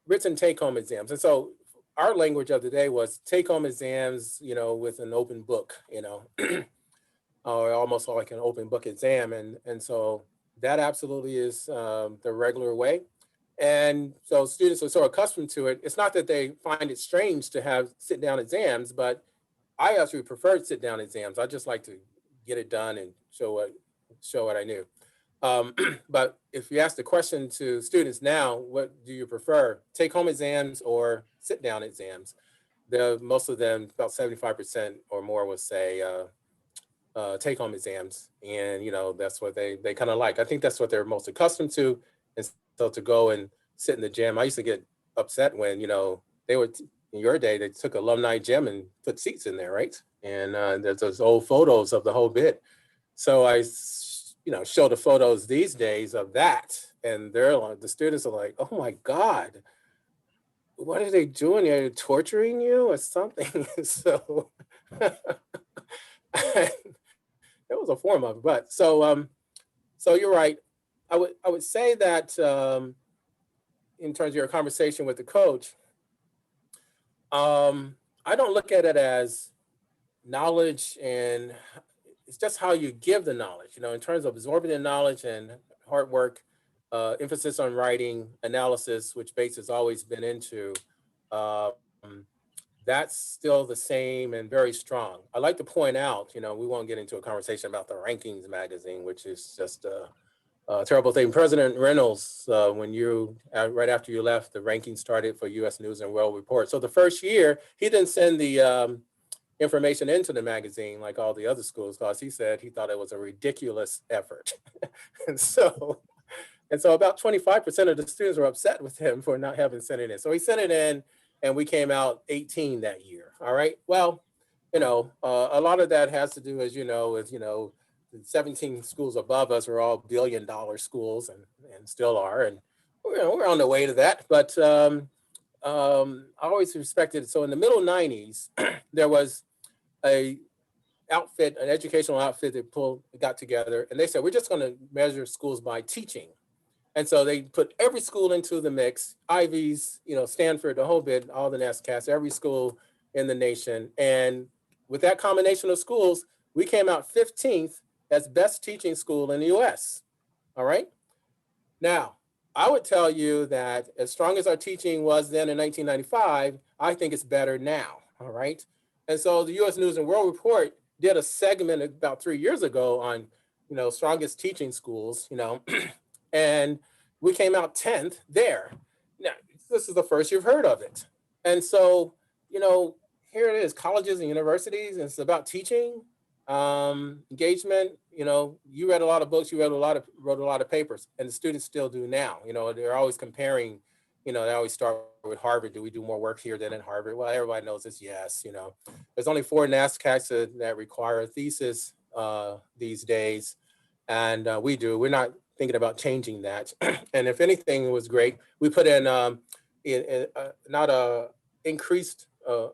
written take-home exams. And so our language of the day was take-home exams, with an open book, or almost like an open book exam. And so that absolutely is the regular way. And so students are so accustomed to it. It's not that they find it strange to have sit down exams, but I actually prefer sit down exams. I just like to get it done and show what I knew. But if you ask the question to students now, what do you prefer, take home exams or sit down exams? Most of them, about 75% or more, will say take home exams. And, that's what they kind of like. I think that's what they're most accustomed to. And so to go and sit in the gym, I used to get upset when, they would, in your day, they took alumni gym and put seats in there, right? And there's those old photos of the whole bit. So I, show the photos these days of that. And the students are like, oh my God, what are they doing? Are they torturing you or something? So it was a form of it, but so you're right. I would say that in terms of your conversation with the coach, I don't look at it as knowledge, and it's just how you give the knowledge. In terms of absorbing the knowledge and hard work, emphasis on writing, analysis, which Bates has always been into. Um, that's still the same and very strong. I like to point out, we won't get into a conversation about the rankings magazine, which is just a terrible thing. President Reynolds, when right after you left, the ranking started for U.S. News and World Report. So the first year, he didn't send the information into the magazine like all the other schools, because he said he thought it was a ridiculous effort. and so about 25% of the students were upset with him for not having sent it in. So he sent it in, and we came out 18 that year. All right. Well, a lot of that has to do, as with, the 17 schools above us are all billion-dollar schools and still are. And we're on the way to that. But I always respected it. So in the middle 90s, there was an educational outfit that got together, and they said, we're just going to measure schools by teaching. And so they put every school into the mix, Ivies, Stanford, the whole bit, all the NASCAS, every school in the nation. And with that combination of schools, we came out 15th as best teaching school in the US. All right. Now, I would tell you that as strong as our teaching was then in 1995, I think it's better now. All right. And so the US News and World Report did a segment about 3 years ago on, strongest teaching schools, and we came out 10th there. Now, this is the first you've heard of it. And so, here it is, colleges and universities, and it's about teaching, engagement. You read a lot of books, wrote a lot of papers, and the students still do now. They're always comparing, they always start with Harvard. Do we do more work here than at Harvard? Well, everybody knows it's yes. There's only 4 NASCAS that require a thesis these days. And we do. We're not thinking about changing that. And if anything, it was great. We put in not a increased,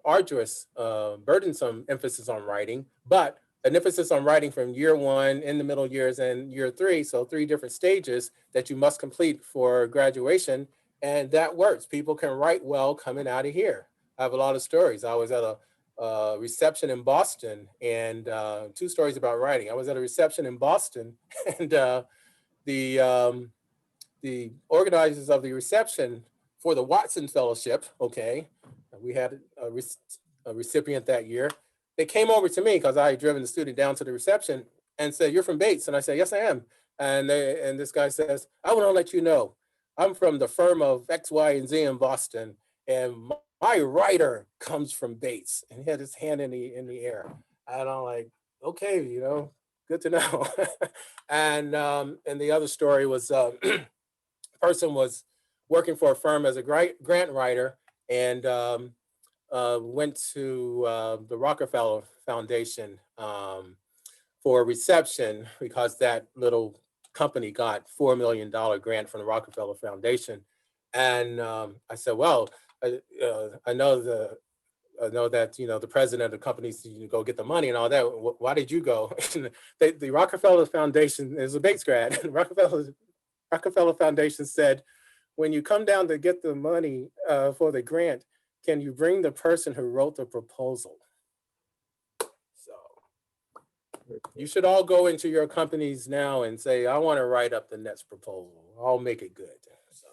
arduous, burdensome emphasis on writing, but an emphasis on writing from year 1, in the middle years, and year 3. So 3 different stages that you must complete for graduation. And that works. People can write well coming out of here. I have a lot of stories. I was at a reception in Boston, and 2 stories about writing. I was at a reception in Boston, and the organizers of the reception for the Watson Fellowship, okay, we had a recipient that year. They came over to me because I had driven the student down to the reception and said, "You're from Bates?" And I said, "Yes, I am." And this guy says, "I want to let you know, I'm from the firm of X, Y, and Z in Boston, and my writer comes from Bates." And he had his hand in the air. And I'm like, okay, good to know. And the other story was person was working for a firm as a grant writer, and went to the Rockefeller Foundation for a reception because that little company got $4 million grant from the Rockefeller Foundation. And I said, well, I know that the president of the companies, you go get the money and all that. Why did you go? The Rockefeller Foundation is a Bates grad. Rockefeller Foundation said, when you come down to get the money for the grant, can you bring the person who wrote the proposal? So You should all go into your companies now and say, I want to write up the next proposal. I'll make it good. So,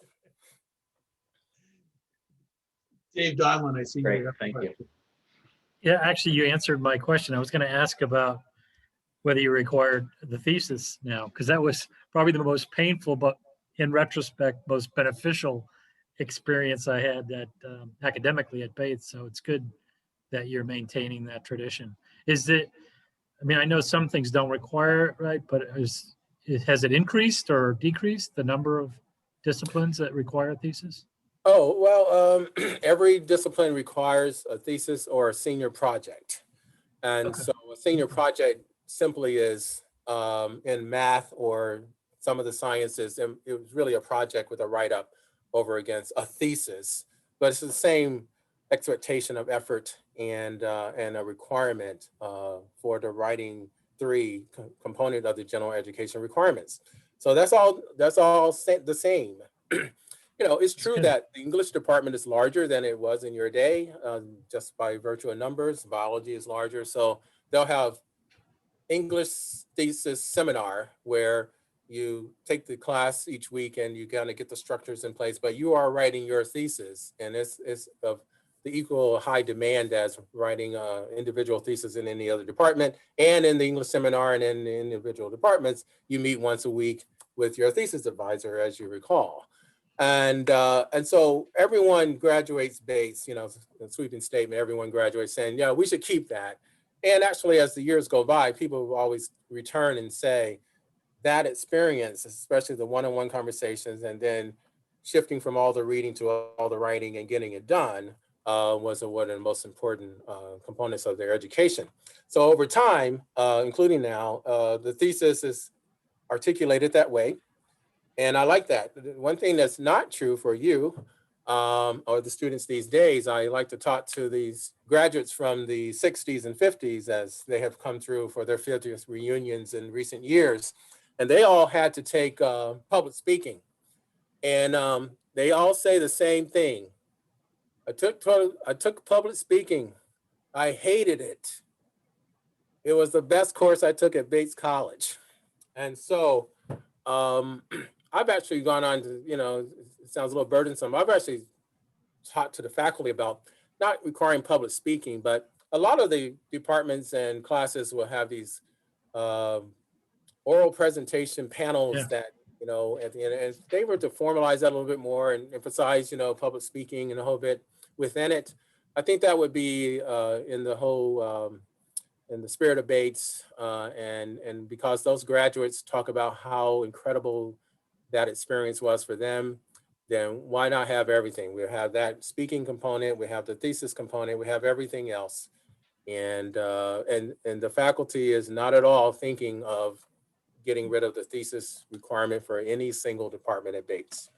Dave Donlin, I see you. Great, have a thank you. question. Yeah, actually, you answered my question. I was going to ask about whether you required the thesis now, because that was probably the most painful, but in retrospect, most beneficial experience I had at academically at Bates. So it's good that you're maintaining that tradition. Is it? I mean, I know some things don't require it, right? But has it increased or decreased the number of disciplines that require a thesis? oh, well, every discipline requires a thesis or a senior project. And Okay. so a senior project simply is in math or some of the sciences, and it was really a project with a write-up over against a thesis, but it's the same expectation of effort and a requirement for the writing three component of the general education requirements. So that's all the same. You know, it's true good. that the English department is larger than it was in your day, just by virtue of numbers. Biology is larger, so they'll have English thesis seminar where you take the class each week and you kind of get the structures in place, but you are writing your thesis, and it's of the equal high demand as writing individual thesis in any other department. And in the English seminar and in the individual departments, you meet once a week with your thesis advisor, as you recall. And so everyone graduates Bates, you know, a sweeping statement, everyone graduates saying, yeah, we should keep that. And actually, as the years go by, people will always return and say that experience, especially the one-on-one conversations, and then shifting from all the reading to all the writing and getting it done was one of the most important components of their education. So over time, including now, the thesis is articulated that way. And I like that. One thing that's not true for you or the students these days, I like to talk to these graduates from the 60s and 50s as they have come through for their 50th reunions in recent years. And they all had to take public speaking. And they all say the same thing. I took public speaking. I hated it. It was the best course I took at Bates College. And so I've actually gone on to, you know, it sounds a little burdensome. I've actually taught to the faculty about not requiring public speaking, but a lot of the departments and classes will have these oral presentation panels that, you know, at the end, and if they were to formalize that a little bit more and emphasize, you know, public speaking and a whole bit within it, I think that would be in the whole, in the spirit of Bates, and because those graduates talk about how incredible that experience was for them, then why not have everything? We have that speaking component, we have the thesis component, we have everything else. And the faculty is not at all thinking of getting rid of the thesis requirement for any single department at Bates.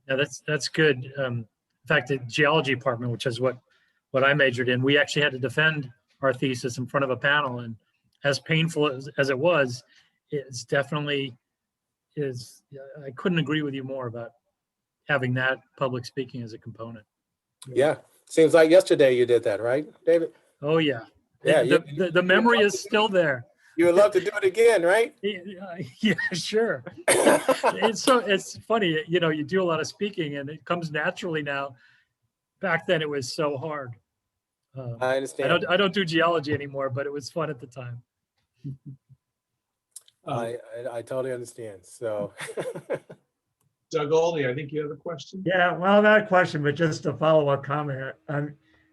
Yeah, that's good. In fact, the geology department, which is what I majored in, we actually had to defend our thesis in front of a panel, and as painful as it was, it's definitely is. I couldn't agree with you more about having that public speaking as a component. Yeah, seems like yesterday you did that, right, David? Oh yeah, Yeah, the memory is still there. You would love to do it again, right? Yeah, sure. It's funny, you know, you do a lot of speaking and it comes naturally now. Back then it was so hard. I understand. I don't do geology anymore, but it was fun at the time. I totally understand. So, Doug Oldie, I think you have a question. Yeah, well, not a question, but just a follow-up comment. I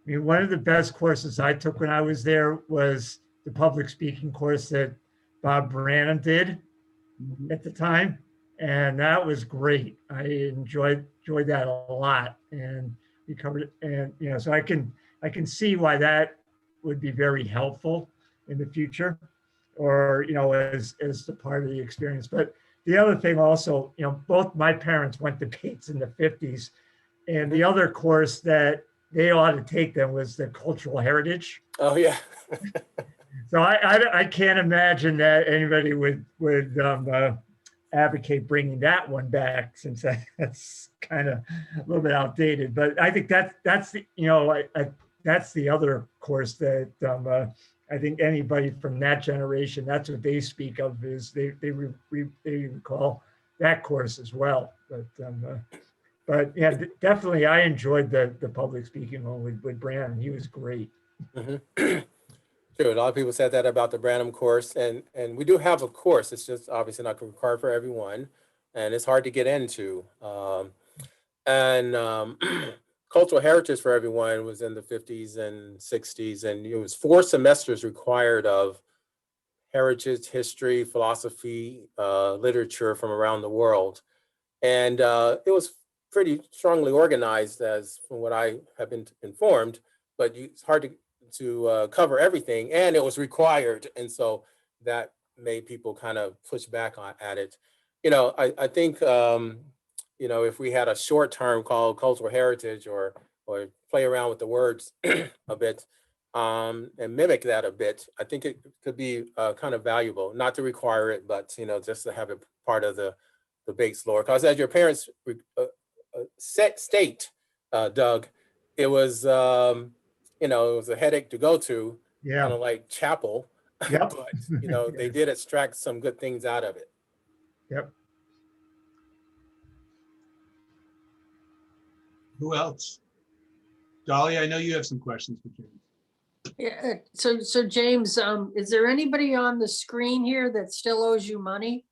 mean, one of the best courses I took when I was there was the public speaking course that Bob Branham did at the time, and that was great. I enjoyed that a lot, and we covered it. And you know, so I can see why that would be very helpful in the future, or you know, as the part of the experience. But the other thing also, you know, both my parents went to Bates in the 50s, and the other course that they ought to take them was the cultural heritage. oh yeah. So I can't imagine that anybody would advocate bringing that one back, since that's kind of a little bit outdated. But I think that's the, you know, that's the other course that I think anybody from that generation, that's what they speak of, is they recall that course as well. But yeah, definitely, I enjoyed the public speaking one with Brandon. He was great. True. A lot of people said that about the Branham course, and we do have a course. It's just obviously not required for everyone, and it's hard to get into. And cultural heritage for everyone was in the 50s and 60s, and it was 4 semesters required of heritage, history, philosophy, literature from around the world. And it was pretty strongly organized, as from what I have been informed, but it's hard to cover everything, and it was required. And so that made people kind of push back at it. I think, if we had a short term called cultural heritage, or play around with the words a bit, and mimic that a bit, I think it could be kind of valuable, not to require it, but, just to have it part of the Bates lore. Because as your parents state, Doug, it was, it was a headache to go to, kind Yeah. of like chapel, Yep. but, they did extract some good things out of it. Yep. Who else? Dolly, I know you have some questions for James. Yeah, so James, is there anybody on the screen here that still owes you money?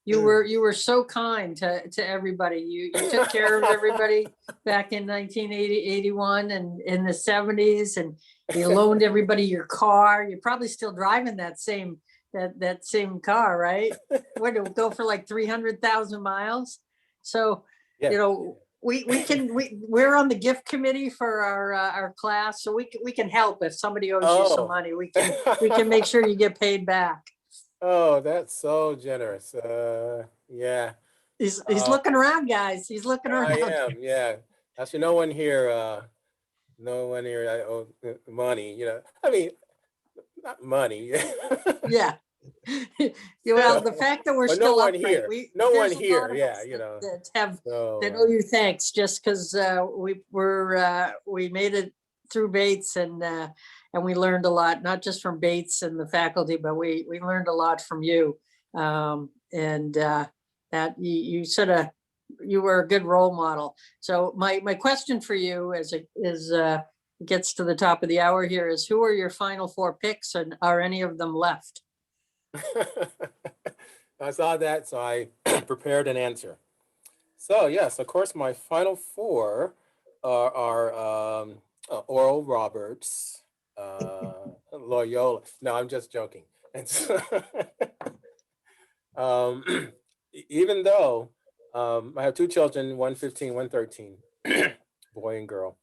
You were so kind to everybody. You took care of everybody back in 1981 and in the 70s, and you loaned everybody your car. You're probably still driving that same car, right? What, it would go for like 300,000 miles? So, Yeah. we're on the gift committee for our class, so we can help if somebody owes you some money. We can make sure you get paid back. Oh, that's so generous. Yeah. He's looking around, guys. He's looking around. I am, yeah. Actually, no one here I owe money, I mean, not money. Yeah. Well, the fact that we're But still no one upright, here. No one there's a lot here, of yeah, us that So, owe you thanks, just because we made it through Bates, and we learned a lot, not just from Bates and the faculty, but we learned a lot from you. That you were a good role model. So my question for you, as it gets to the top of the hour here, is who are your final 4 picks, and are any of them left? I saw that, so I prepared an answer. So yes, of course, my final 4 are Oral Roberts, Loyola. No, I'm just joking. And so, even though I have 2 children, one 15, one 13, boy and girl.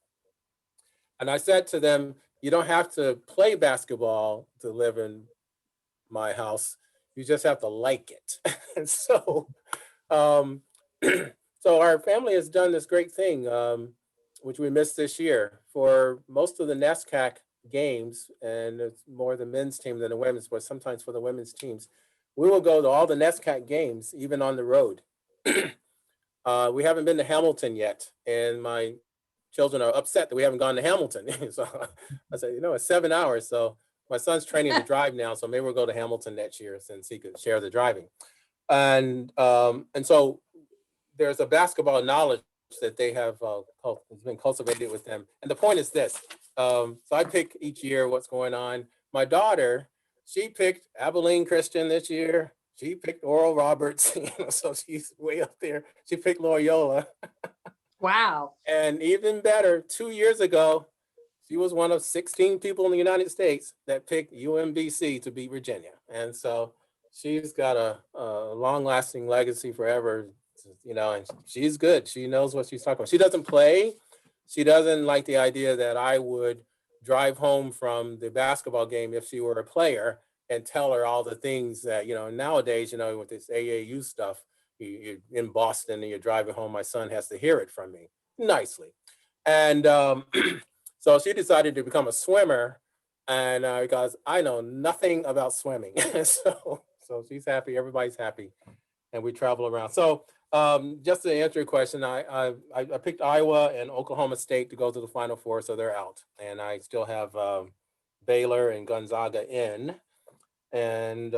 And I said to them, you don't have to play basketball to live in my house. You just have to like it. And so, so our family has done this great thing, which we missed this year. For most of the NESCAC games, and it's more the men's team than the women's, but sometimes for the women's teams, we will go to all the NESCAC games, even on the road. We haven't been to Hamilton yet, and my children are upset that we haven't gone to Hamilton. So I said, it's 7 hours. So my son's training to drive now, so maybe we'll go to Hamilton next year since he could share the driving. And so there's a basketball knowledge that they have has been cultivated with them. And the point is this. So I pick each year what's going on. My daughter, she picked Abilene Christian this year. She picked Oral Roberts, so she's way up there. She picked Loyola. Wow. And even better, 2 years ago, she was one of 16 people in the United States that picked UMBC to beat Virginia. And so she's got a long-lasting legacy forever, and she's good. She knows what she's talking about. She doesn't play. She doesn't like the idea that I would drive home from the basketball game if she were a player and tell her all the things that, nowadays, with this AAU stuff, you're in Boston and you're driving home, my son has to hear it from me nicely. And so she decided to become a swimmer, and because I know nothing about swimming. so she's happy, everybody's happy, and we travel around. So just to answer your question, I picked Iowa and Oklahoma State to go to the Final Four, so they're out. And I still have Baylor and Gonzaga in. And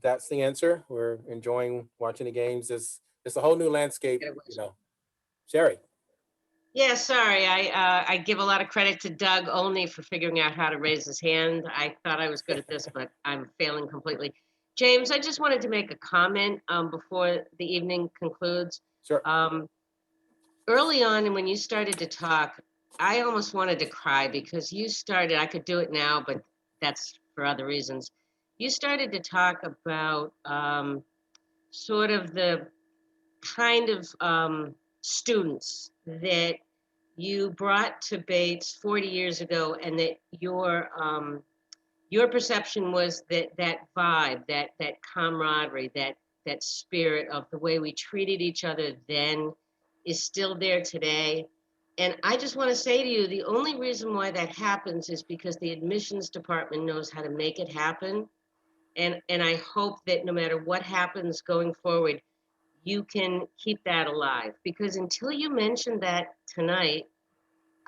that's the answer. We're enjoying watching the games. It's a whole new landscape, you know. Sherry. Yeah, sorry. I give a lot of credit to Doug only for figuring out how to raise his hand. I thought I was good at this, but I'm failing completely. James, I just wanted to make a comment before the evening concludes. Sure. Early on, and when you started to talk, I almost wanted to cry because you started, I could do it now, but that's for other reasons. You started to talk about sort of the kind of students that you brought to Bates 40 years ago, and that your perception was that that vibe, that camaraderie, that spirit of the way we treated each other then is still there today. And I just want to say to you, the only reason why that happens is because the admissions department knows how to make it happen. And I hope that no matter what happens going forward, you can keep that alive. Because until you mentioned that tonight,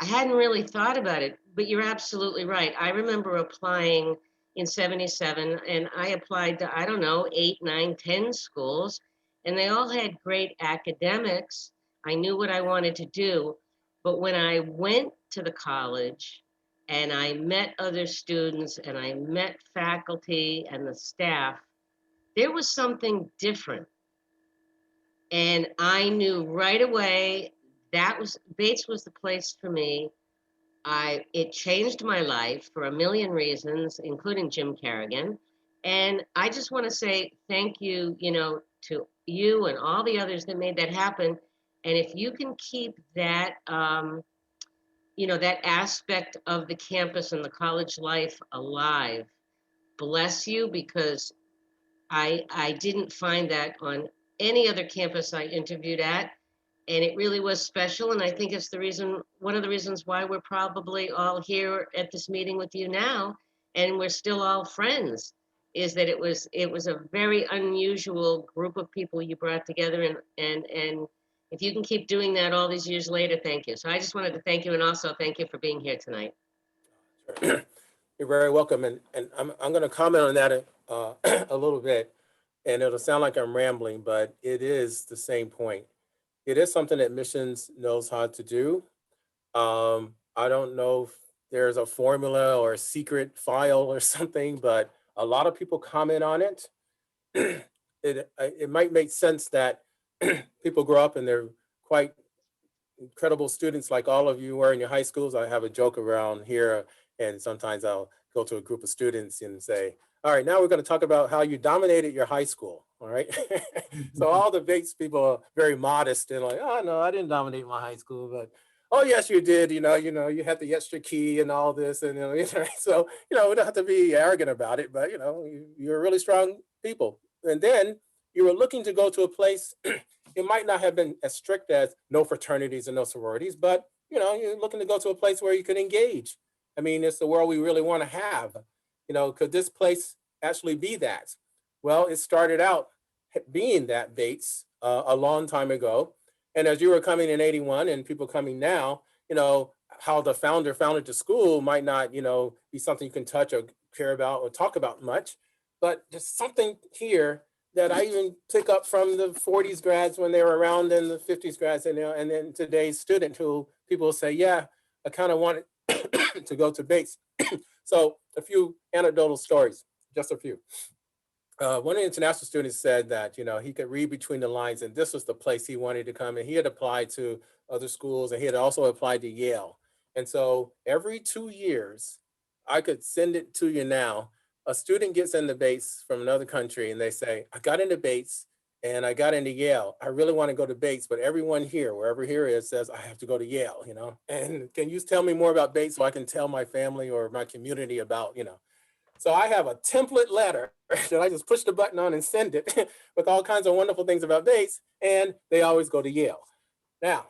I hadn't really thought about it, but you're absolutely right. I remember applying in 77, and I applied to, I don't know, 8, 9, 10 schools, and they all had great academics. I knew what I wanted to do, but when I went to the college and I met other students and I met faculty and the staff, there was something different. And I knew right away that was Bates was the place for me. It changed my life for a million reasons, including Jim Kerrigan. And I just want to say thank you, to you and all the others that made that happen. And if you can keep that, that aspect of the campus and the college life alive, bless you, because I didn't find that on any other campus I interviewed at. And it really was special. And I think it's one of the reasons why we're probably all here at this meeting with you now, and we're still all friends, is that it was a very unusual group of people you brought together. And if you can keep doing that all these years later, thank you. So I just wanted to thank you, and also thank you for being here tonight. You're very welcome. And I'm going to comment on that a little bit, and it'll sound like I'm rambling, but it is the same point. It is something that admissions knows how to do. I don't know if there's a formula or a secret file or something, but a lot of people comment on it. It might make sense that people grow up and they're quite incredible students like all of you were in your high schools. I have a joke around here, and sometimes I'll go to a group of students and say, all right, now we're going to talk about how you dominated your high school. All right. So all the Bates people are very modest and like, oh, no, I didn't dominate my high school, but oh, yes, you did. You had the extra key and all this. And, so, we don't have to be arrogant about it, but, you're really strong people. And then you were looking to go to a place, it might not have been as strict as no fraternities and no sororities, but, you're looking to go to a place where you could engage. I mean, it's the world we really want to have. Could this place actually be that? Well, it started out being that Bates a long time ago. And as you were coming in 81 and people coming now, how the founder founded the school might not, be something you can touch or care about or talk about much, but there's something here that I even pick up from the 40s grads when they were around and the 50s grads, and then today's student who people say, yeah, I kind of wanted to go to Bates. So a few anecdotal stories, just a few. One of the international students said that, he could read between the lines, and this was the place he wanted to come. And he had applied to other schools, and he had also applied to Yale. And so every 2 years, I could send it to you now, a student gets into Bates from another country and they say, I got into Bates and I got into Yale. I really want to go to Bates, but everyone here, wherever here is, says I have to go to Yale, And can you tell me more about Bates so I can tell my family or my community about, So I have a template letter that I just push the button on and send it with all kinds of wonderful things about Bates, and they always go to Yale. Now,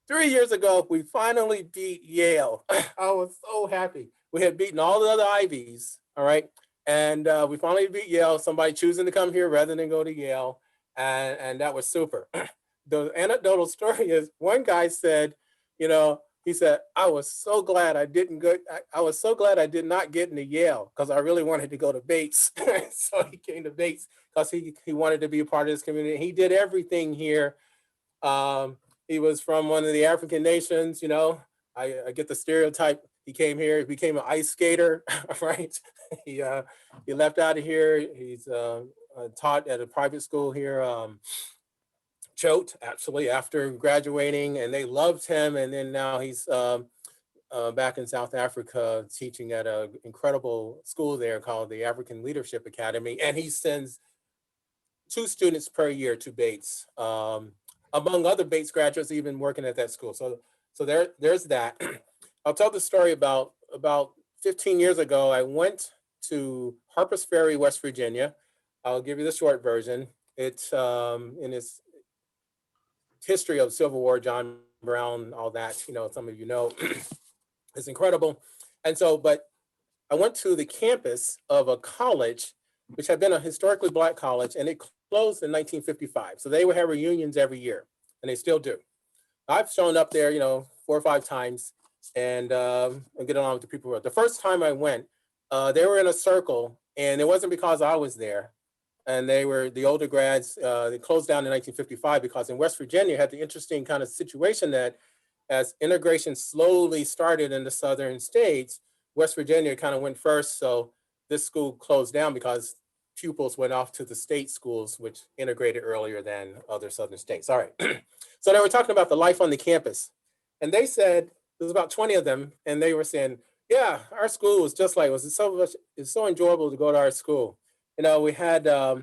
3 years ago, we finally beat Yale. I was so happy. We had beaten all the other Ivies, all right? And we finally beat Yale, somebody choosing to come here rather than go to Yale, and that was super. The anecdotal story is one guy said, he said, I was so glad I didn't go. I was so glad I did not get into Yale because I really wanted to go to Bates. So he came to Bates because he wanted to be a part of this community. He did everything here. He was from one of the African nations, you know. I get the stereotype. He came here, he became an ice skater, right? He left out of here. He's taught at a private school here, Choate, actually, after graduating, and they loved him. And then now he's back in South Africa teaching at an incredible school there called the African Leadership Academy. And he sends 2 students per year to Bates, among other Bates graduates even working at that school. So there's that. I'll tell the story about 15 years ago. I went to Harpers Ferry, West Virginia. I'll give you the short version. It's in its history of Civil War, John Brown, all that, you know, some of you know. It's incredible. And so, but I went to the campus of a college, which had been a historically Black college, and it closed in 1955. So they would have reunions every year, and they still do. I've shown up there, you know, 4 or 5 times and get along with the people. The first time I went, they were in a circle, and it wasn't because I was there. And they were the older grads. They closed down in 1955 because in West Virginia had the interesting kind of situation that as integration slowly started in the southern states, West Virginia kind of went first. So this school closed down because pupils went off to the state schools, which integrated earlier than other southern states. All right. So they were talking about the life on the campus. And they said, there was about 20 of them, and they were saying, yeah, our school was just like, it's so enjoyable to go to our school. You know, we had, you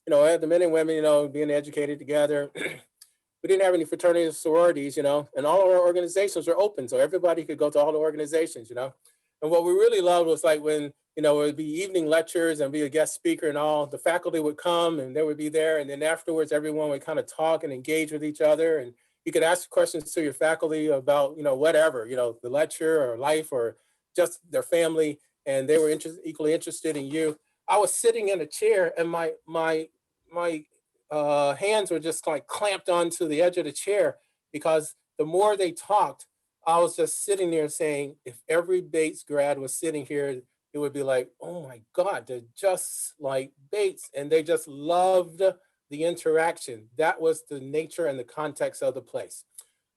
know, had the men and women, you know, being educated together. We didn't have any fraternities or sororities, you know, and all of our organizations were open. So everybody could go to all the organizations, you know. And what we really loved was like when, you know, it would be evening lectures and be a guest speaker and all, the faculty would come and they would be there. And then afterwards, everyone would kind of talk and engage with each other. And you could ask questions to your faculty about, you know, whatever, you know, the lecture or life or just their family. And they were equally interested in you. I was sitting in a chair and my hands were just like clamped onto the edge of the chair because the more they talked, I was just sitting there saying, if every Bates grad was sitting here, it would be like, oh my God, they're just like Bates. And they just loved the interaction. That was the nature and the context of the place.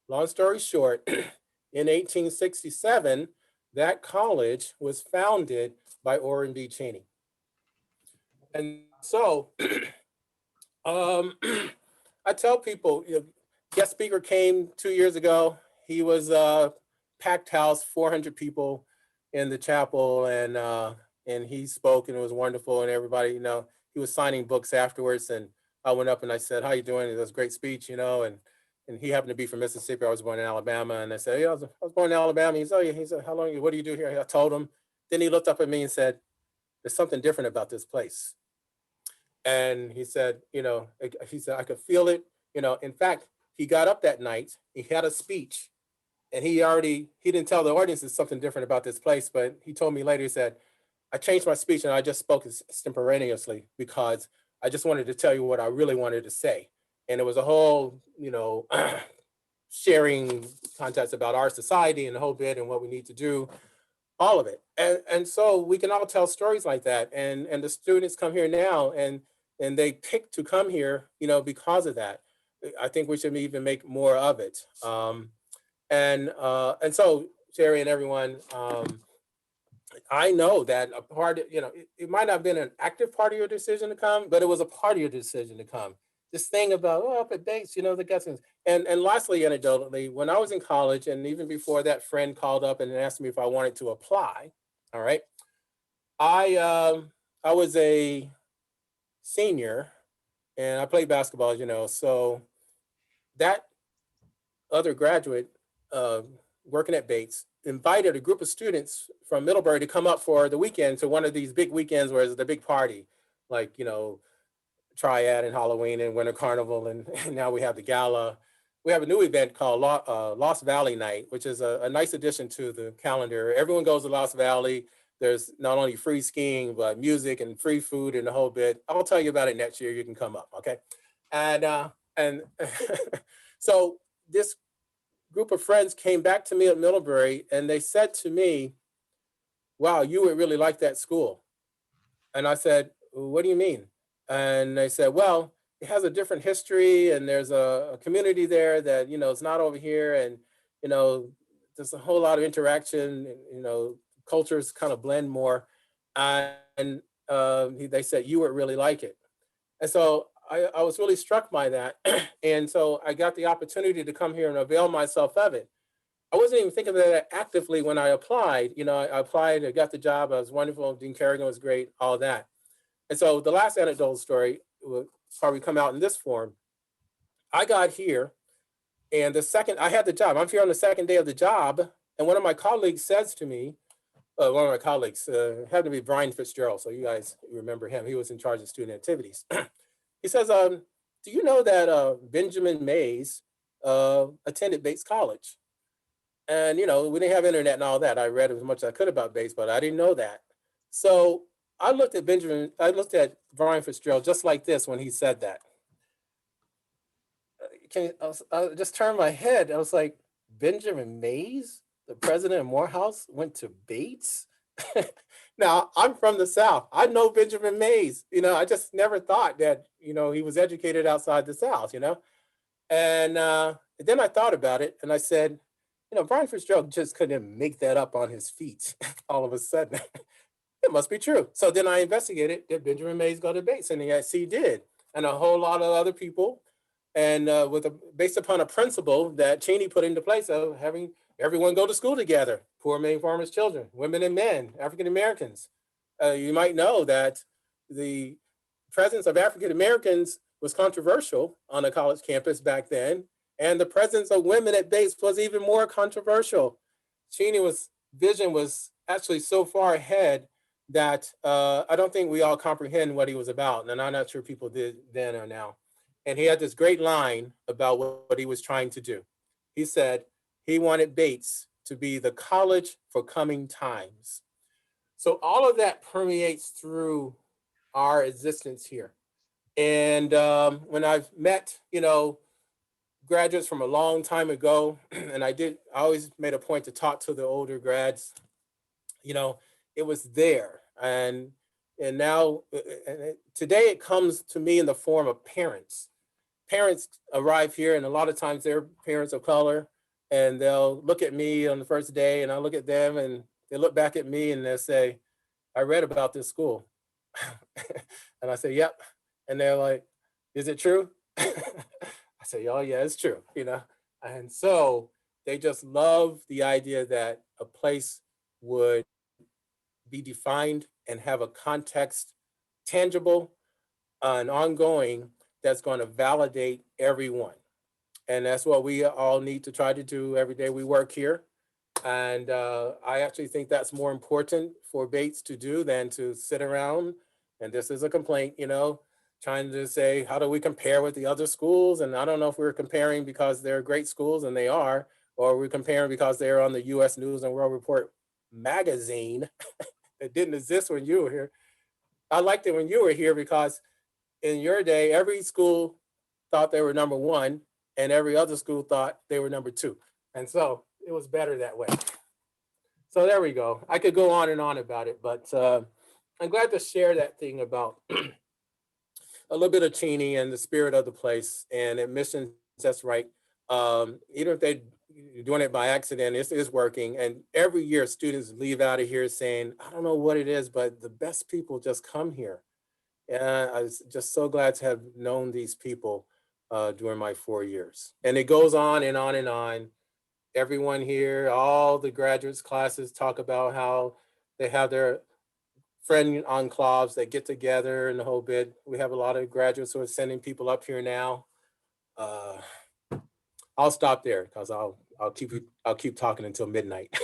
Long story short, in 1867, that college was founded by Orrin B. Cheney. And so I tell people, you know, guest speaker came 2 years ago. He was packed house, 400 people in the chapel, and he spoke, and it was wonderful. And everybody, you know, he was signing books afterwards. And I went up and I said, "How you doing?" It was a great speech, you know. And he happened to be from Mississippi. I was born in Alabama, and I said, "Yeah, I was born in Alabama." He said, "Oh, yeah." He said, "How long? What do you do here?" I told him. Then he looked up at me and said, "There's something different about this place." And he said, you know, he said, I could feel it. You know, in fact, he got up that night, he had a speech, and he didn't tell the audience there's something different about this place, but he told me later, he said, I changed my speech and I just spoke extemporaneously because I just wanted to tell you what I really wanted to say. And it was a whole, you know, sharing context about our society and the whole bit and what we need to do. All of it. And so we can all tell stories like that. And the students come here now and they pick to come here, you know, because of that. I think we should even make more of it. And so Jerry and everyone, I know that a part, you know, it might not have been an active part of your decision to come, but it was a part of your decision to come. This thing about, oh, up at Bates, you know, the guys. And lastly, anecdotally, when I was in college, and even before that, friend called up and asked me if I wanted to apply. All right. I was a senior and I played basketball, you know, so that other graduate working at Bates invited a group of students from Middlebury to come up for the weekend to one of these big weekends where it's the big party, like, you know, Triad and Halloween and Winter Carnival, and now we have the gala. We have a new event called Lost Valley Night, which is a nice addition to the calendar. Everyone goes to Lost Valley. There's not only free skiing, but music and free food and the whole bit. I'll tell you about it next year. You can come up, okay? And so this group of friends came back to me at Middlebury and they said to me, wow, you would really like that school. And I said, what do you mean? And they said, well, it has a different history and there's a community there that, you know, it's not over here. And, you know, there's a whole lot of interaction, you know, cultures kind of blend more. And they said, you would really like it. And so I was really struck by that. And so I got the opportunity to come here and avail myself of it. I wasn't even thinking of that actively when I applied. You know, I applied, I got the job, I was wonderful, Dean Kerrigan was great, all that. And so the last anecdotal story will probably come out in this form. I got here, and I had the job. I'm here on the second day of the job, and one of my colleagues says to me, one of my colleagues, had to be Brian Fitzgerald, so you guys remember him. He was in charge of student activities. He says, do you know that Benjamin Mays attended Bates College? And, you know, we didn't have internet and all that. I read as much as I could about Bates, but I didn't know that. So I looked at Brian Fitzgerald just like this when he said that. I just turned my head. I was like, Benjamin Mays, the president of Morehouse, went to Bates? Now, I'm from the South. I know Benjamin Mays. You know, I just never thought that, you know, he was educated outside the South, you know? And then I thought about it and I said, you know, Brian Fitzgerald just couldn't make that up on his feet all of a sudden. It must be true. So then I investigated, did Benjamin Mays go to Bates? And yes, he did. And a whole lot of other people. And based upon a principle that Cheney put into place of having everyone go to school together, poor Maine farmers' children, women and men, African Americans. You might know that the presence of African Americans was controversial on a college campus back then. And the presence of women at Bates was even more controversial. Cheney's vision was actually so far ahead that I don't think we all comprehend what he was about. And I'm not sure people did then or now. And he had this great line about what he was trying to do. He said he wanted Bates to be the college for coming times. So all of that permeates through our existence here. And when I've met, you know, graduates from a long time ago, and I always made a point to talk to the older grads, you know, it was there. And now, today it comes to me in the form of parents. Parents arrive here and a lot of times they're parents of color and they'll look at me on the first day and I look at them and they look back at me and they'll say, I read about this school. And I say, yep. And they're like, is it true? I say, oh yeah, it's true, you know? And so they just love the idea that a place would be defined and have a context, tangible and ongoing, that's going to validate everyone. And that's what we all need to try to do every day we work here. And I actually think that's more important for Bates to do than to sit around, and this is a complaint, you know, trying to say, how do we compare with the other schools? And I don't know if we're comparing because they're great schools, and they are, or we're comparing because they're on the US News and World Report magazine that didn't exist when you were here. I liked it when you were here because in your day, every school thought they were number one and every other school thought they were number two. And so it was better that way. So there we go. I could go on and on about it, but I'm glad to share that thing about a little bit of Cheney and the spirit of the place and admissions. That's right. Even if they're doing it by accident, it's working. And every year students leave out of here saying, I don't know what it is, but the best people just come here. And I was just so glad to have known these people during my 4 years. And it goes on and on and on. Everyone here, all the graduates classes talk about how they have their friend enclaves that get together and the whole bit. We have a lot of graduates who are sending people up here now. I'll stop there because I'll keep talking until midnight.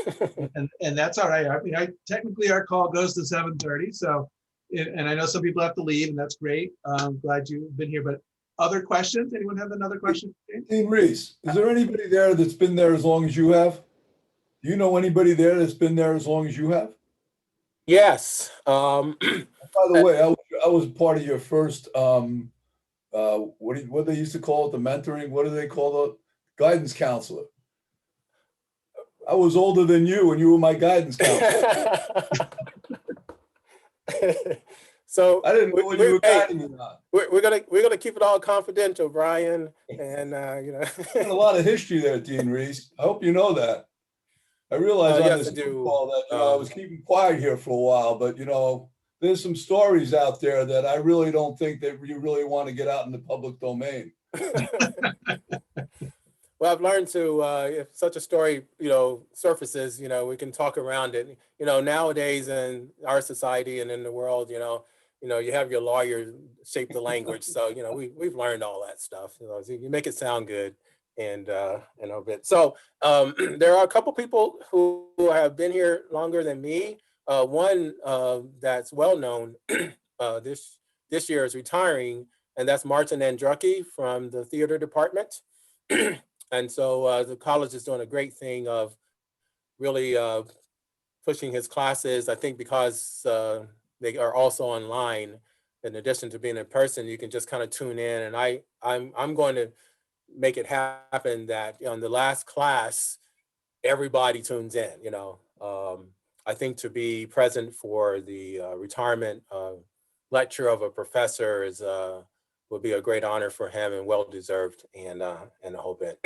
and that's all right. I mean, technically our call goes to 7:30. So, and I know some people have to leave, and that's great. I'm glad you've been here. But other questions? Anyone have another question? Dean Reese, is there anybody there that's been there as long as you have? Do you know anybody there that's been there as long as you have? Yes. By the way, I was part of your first, what they used to call it, the mentoring, what do they call the guidance counselor? I was older than you and you were my guidance counselor. So I didn't know what you were guiding me on. we're gonna keep it all confidential, Brian, and you know. There's a lot of history there, Dean Reese. I hope you know that. I realize on Yes, this I do. call that I was keeping quiet here for a while, but there's some stories out there that I really don't think that you really want to get out in the public domain. Well, I've learned to, if such a story, surfaces, we can talk around it. Nowadays in our society and in the world, you have your lawyer shape the language. So, we've learned all that stuff. So you make it sound good and a bit. So there are a couple people who have been here longer than me. One that's well known this year is retiring, and that's Martin Andrucki from the theater department. And so the college is doing a great thing of really pushing his classes. I think because they are also online, in addition to being in person, you can just kind of tune in. And I'm going to make it happen that in the last class, everybody tunes in. I think to be present for the retirement lecture of a professor would be a great honor for him and well-deserved, and a whole bit.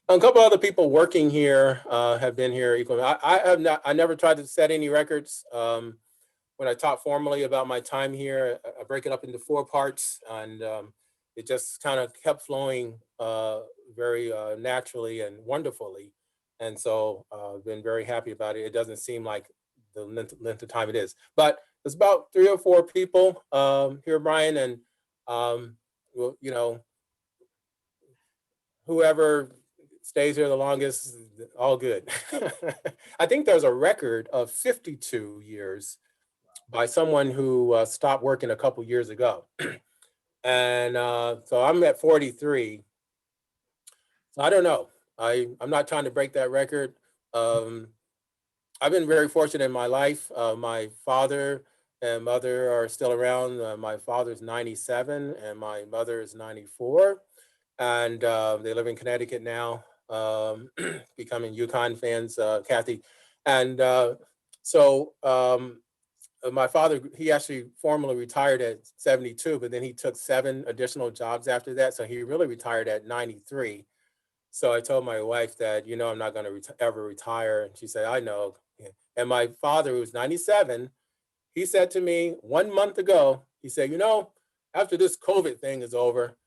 A couple other people working here have been here equally. I never tried to set any records. When I talk formally about my time here, I break it up into 4 parts, and it just kind of kept flowing very naturally and wonderfully. And so I've been very happy about it. It doesn't seem like the length of time it is, but it's about 3 or 4 people here, Brian, and whoever stays here the longest, all good. I think there's a record of 52 years by someone who stopped working a couple years ago. And so I'm at 43. So I don't know. I'm not trying to break that record. I've been very fortunate in my life. My father and mother are still around. My father's 97 and my mother is 94. And they live in Connecticut now, becoming UConn fans, Kathy. And so my father, he actually formally retired at 72, but then he took 7 additional jobs after that. So he really retired at 93. So I told my wife that, I'm not going to ever retire. And she said, I know. And my father, who's 97, he said to me 1 month ago, he said, after this COVID thing is over,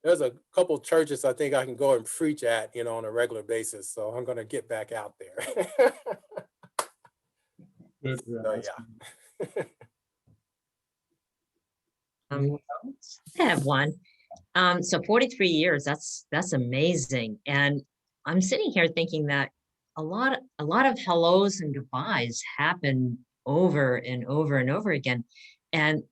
there's a couple churches I think I can go and preach at, on a regular basis. So I'm going to get back out there. Good. So, yeah. I have one. So 43 years, that's amazing. And I'm sitting here thinking that a lot of hellos and goodbyes happen over and over and over again. And,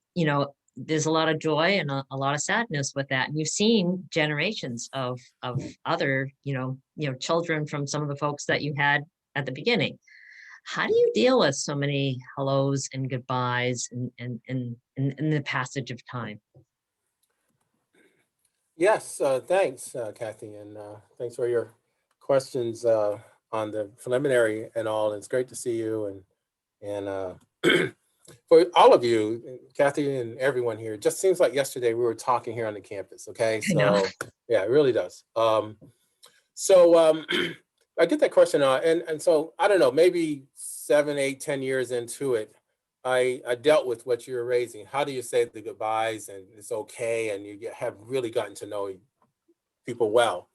there's a lot of joy and a lot of sadness with that. And you've seen generations of other, children from some of the folks that you had at the beginning. How do you deal with so many hellos and goodbyes in the passage of time? Yes, thanks, Kathy, and thanks for your questions on the preliminary and all. It's great to see you, and for all of you, Kathy and everyone here. It just seems like yesterday we were talking here on the campus. Okay, so yeah, it really does. So I get that question, and so I don't know, maybe 7, 8, 10 years into it, I dealt with what you're raising. How do you say the goodbyes and it's okay, and you have really gotten to know people well?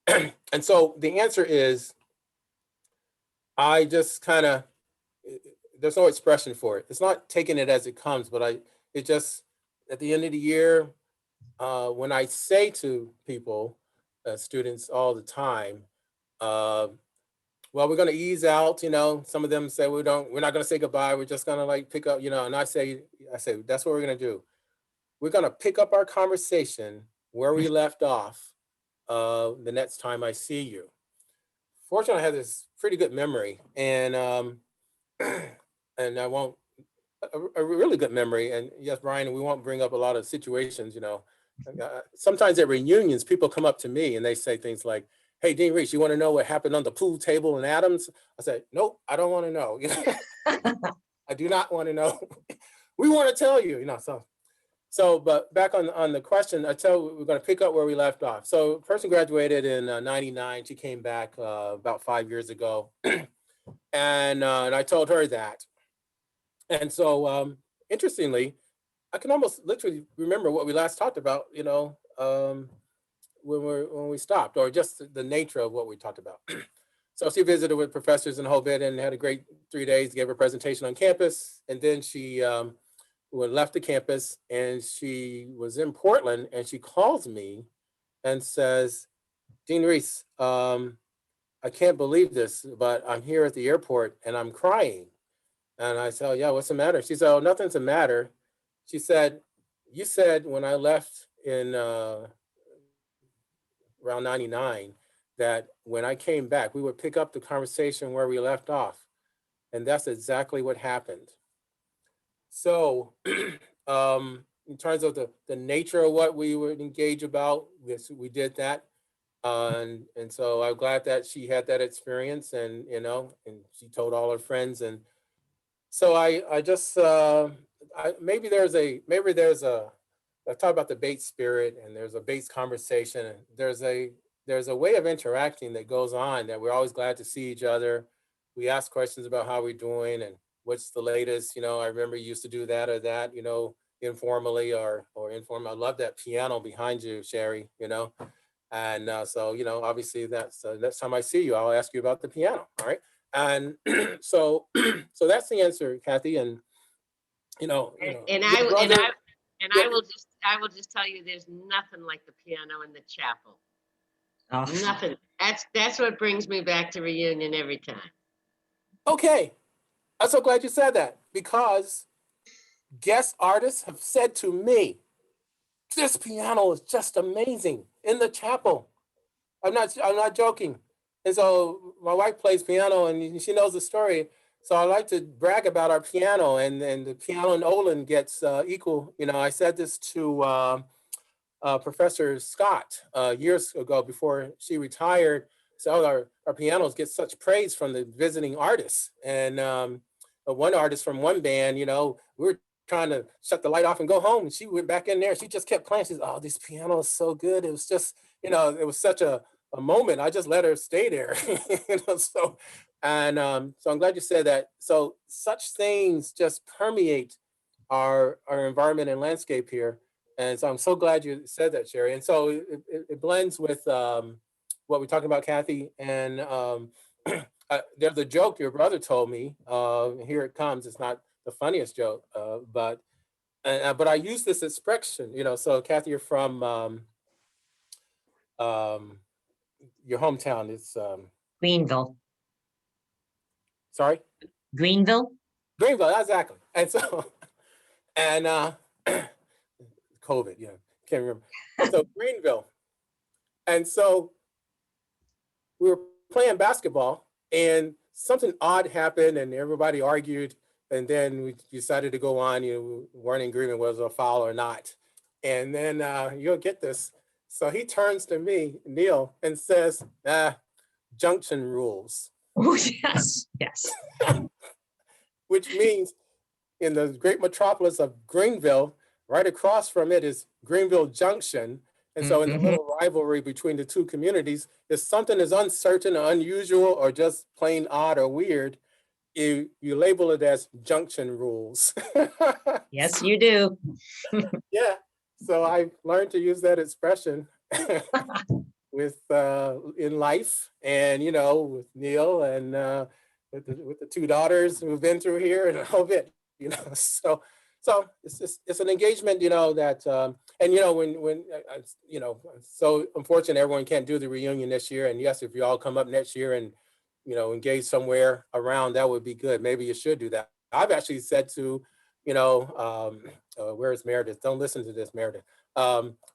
And so the answer is, I just kind of, there's no expression for it. It's not taking it as it comes, but it just, at the end of the year, when I say to people, students all the time, well, we're going to ease out, some of them say we're not going to say goodbye. We're just going to pick up, and I say, that's what we're going to do. We're going to pick up our conversation where we left off the next time I see you. Fortunately, I have this pretty good memory, and and I won't, a really good memory. And yes, Brian, we won't bring up a lot of situations, sometimes at reunions, people come up to me and they say things like, hey, Dean Reese, you want to know what happened on the pool table in Adams? I said, nope, I don't want to know. I do not want to know. We want to tell you, So, but back on the question, we're going to pick up where we left off. So, person graduated in '99. She came back about 5 years ago, and I told her that. And so, interestingly, I can almost literally remember what we last talked about. When we stopped, or just the nature of what we talked about. So she visited with professors in the whole bit and had a great 3 days. Gave her presentation on campus, and then she left the campus, and she was in Portland, and she calls me and says, Dean Reese, I can't believe this, but I'm here at the airport and I'm crying. And I said, oh, yeah, what's the matter? She said, oh, nothing's the matter. She said, you said when I left in around 99, that when I came back, we would pick up the conversation where we left off. And that's exactly what happened. So in terms of the nature of what we would engage about, we did that. And so I'm glad that she had that experience, and she told all her friends. And so I just maybe there's a I talk about the Bates spirit, and there's a Bates conversation, and there's a way of interacting that goes on, that we're always glad to see each other. We ask questions about how we're doing and what's the latest. I remember you used to do that or that, informally or informal. I love that piano behind you, Sherry, And so, obviously that's next time I see you, I'll ask you about the piano. All right. And so that's the answer, Kathy. And, And I will just tell you, there's nothing like the piano in the chapel. Oh. Nothing. That's what brings me back to reunion every time. Okay. I'm so glad you said that, because guest artists have said to me, this piano is just amazing in the chapel. I'm not joking. And so my wife plays piano, and she knows the story. So I like to brag about our piano, and the piano in Olin gets equal. I said this to Professor Scott years ago before she retired. So our pianos get such praise from the visiting artists. And one artist from one band, we were trying to shut the light off and go home, and she went back in there. She just kept playing. She said, oh, this piano is so good. It was just, it was such a moment. I just let her stay there. So I'm glad you said that. So such things just permeate our environment and landscape here. And so I'm so glad you said that, Sherry. And so it blends with what we're talking about, Kathy. And there's a joke your brother told me. Here it comes. It's not the funniest joke, but I use this expression. So Kathy, you're from your hometown. It's Greenville. Sorry? Greenville. Greenville, exactly. And so, and COVID, can't remember. So Greenville. And so we were playing basketball, and something odd happened, and everybody argued. And then we decided to go on. We weren't in agreement whether it was a foul or not. And then you'll get this. So he turns to me, Neil, and says, junction rules. Oh, yes, yes. Which means in the great metropolis of Greenville, right across from it is Greenville Junction. And so in the little rivalry between the two communities, if something is uncertain or unusual or just plain odd or weird, you label it as junction rules. Yes, you do. Yeah. So I learned to use that expression with in life, and with Neil, and with the two daughters who've been through here and a whole bit, So it's an engagement, that and when so unfortunate everyone can't do the reunion this year. And yes, if you all come up next year and engage somewhere around, that would be good. Maybe you should do that. I've actually said to, where's Meredith? Don't listen to this, Meredith.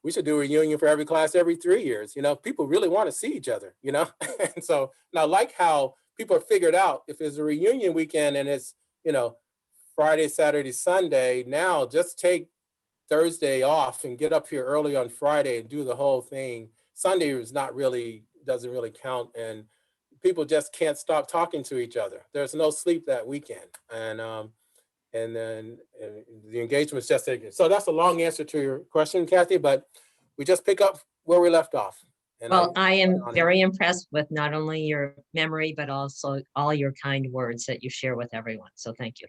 We should do a reunion for every class every 3 years. People really want to see each other, And so now, like how people have figured out, if it's a reunion weekend and it's, Friday, Saturday, Sunday, now just take Thursday off and get up here early on Friday and do the whole thing. Sunday is not really doesn't really count. And people just can't stop talking to each other. There's no sleep that weekend. And then the engagement is just, so that's a long answer to your question, Kathy, but we just pick up where we left off. And Well, I am very impressed with not only your memory, but also all your kind words that you share with everyone. So thank you.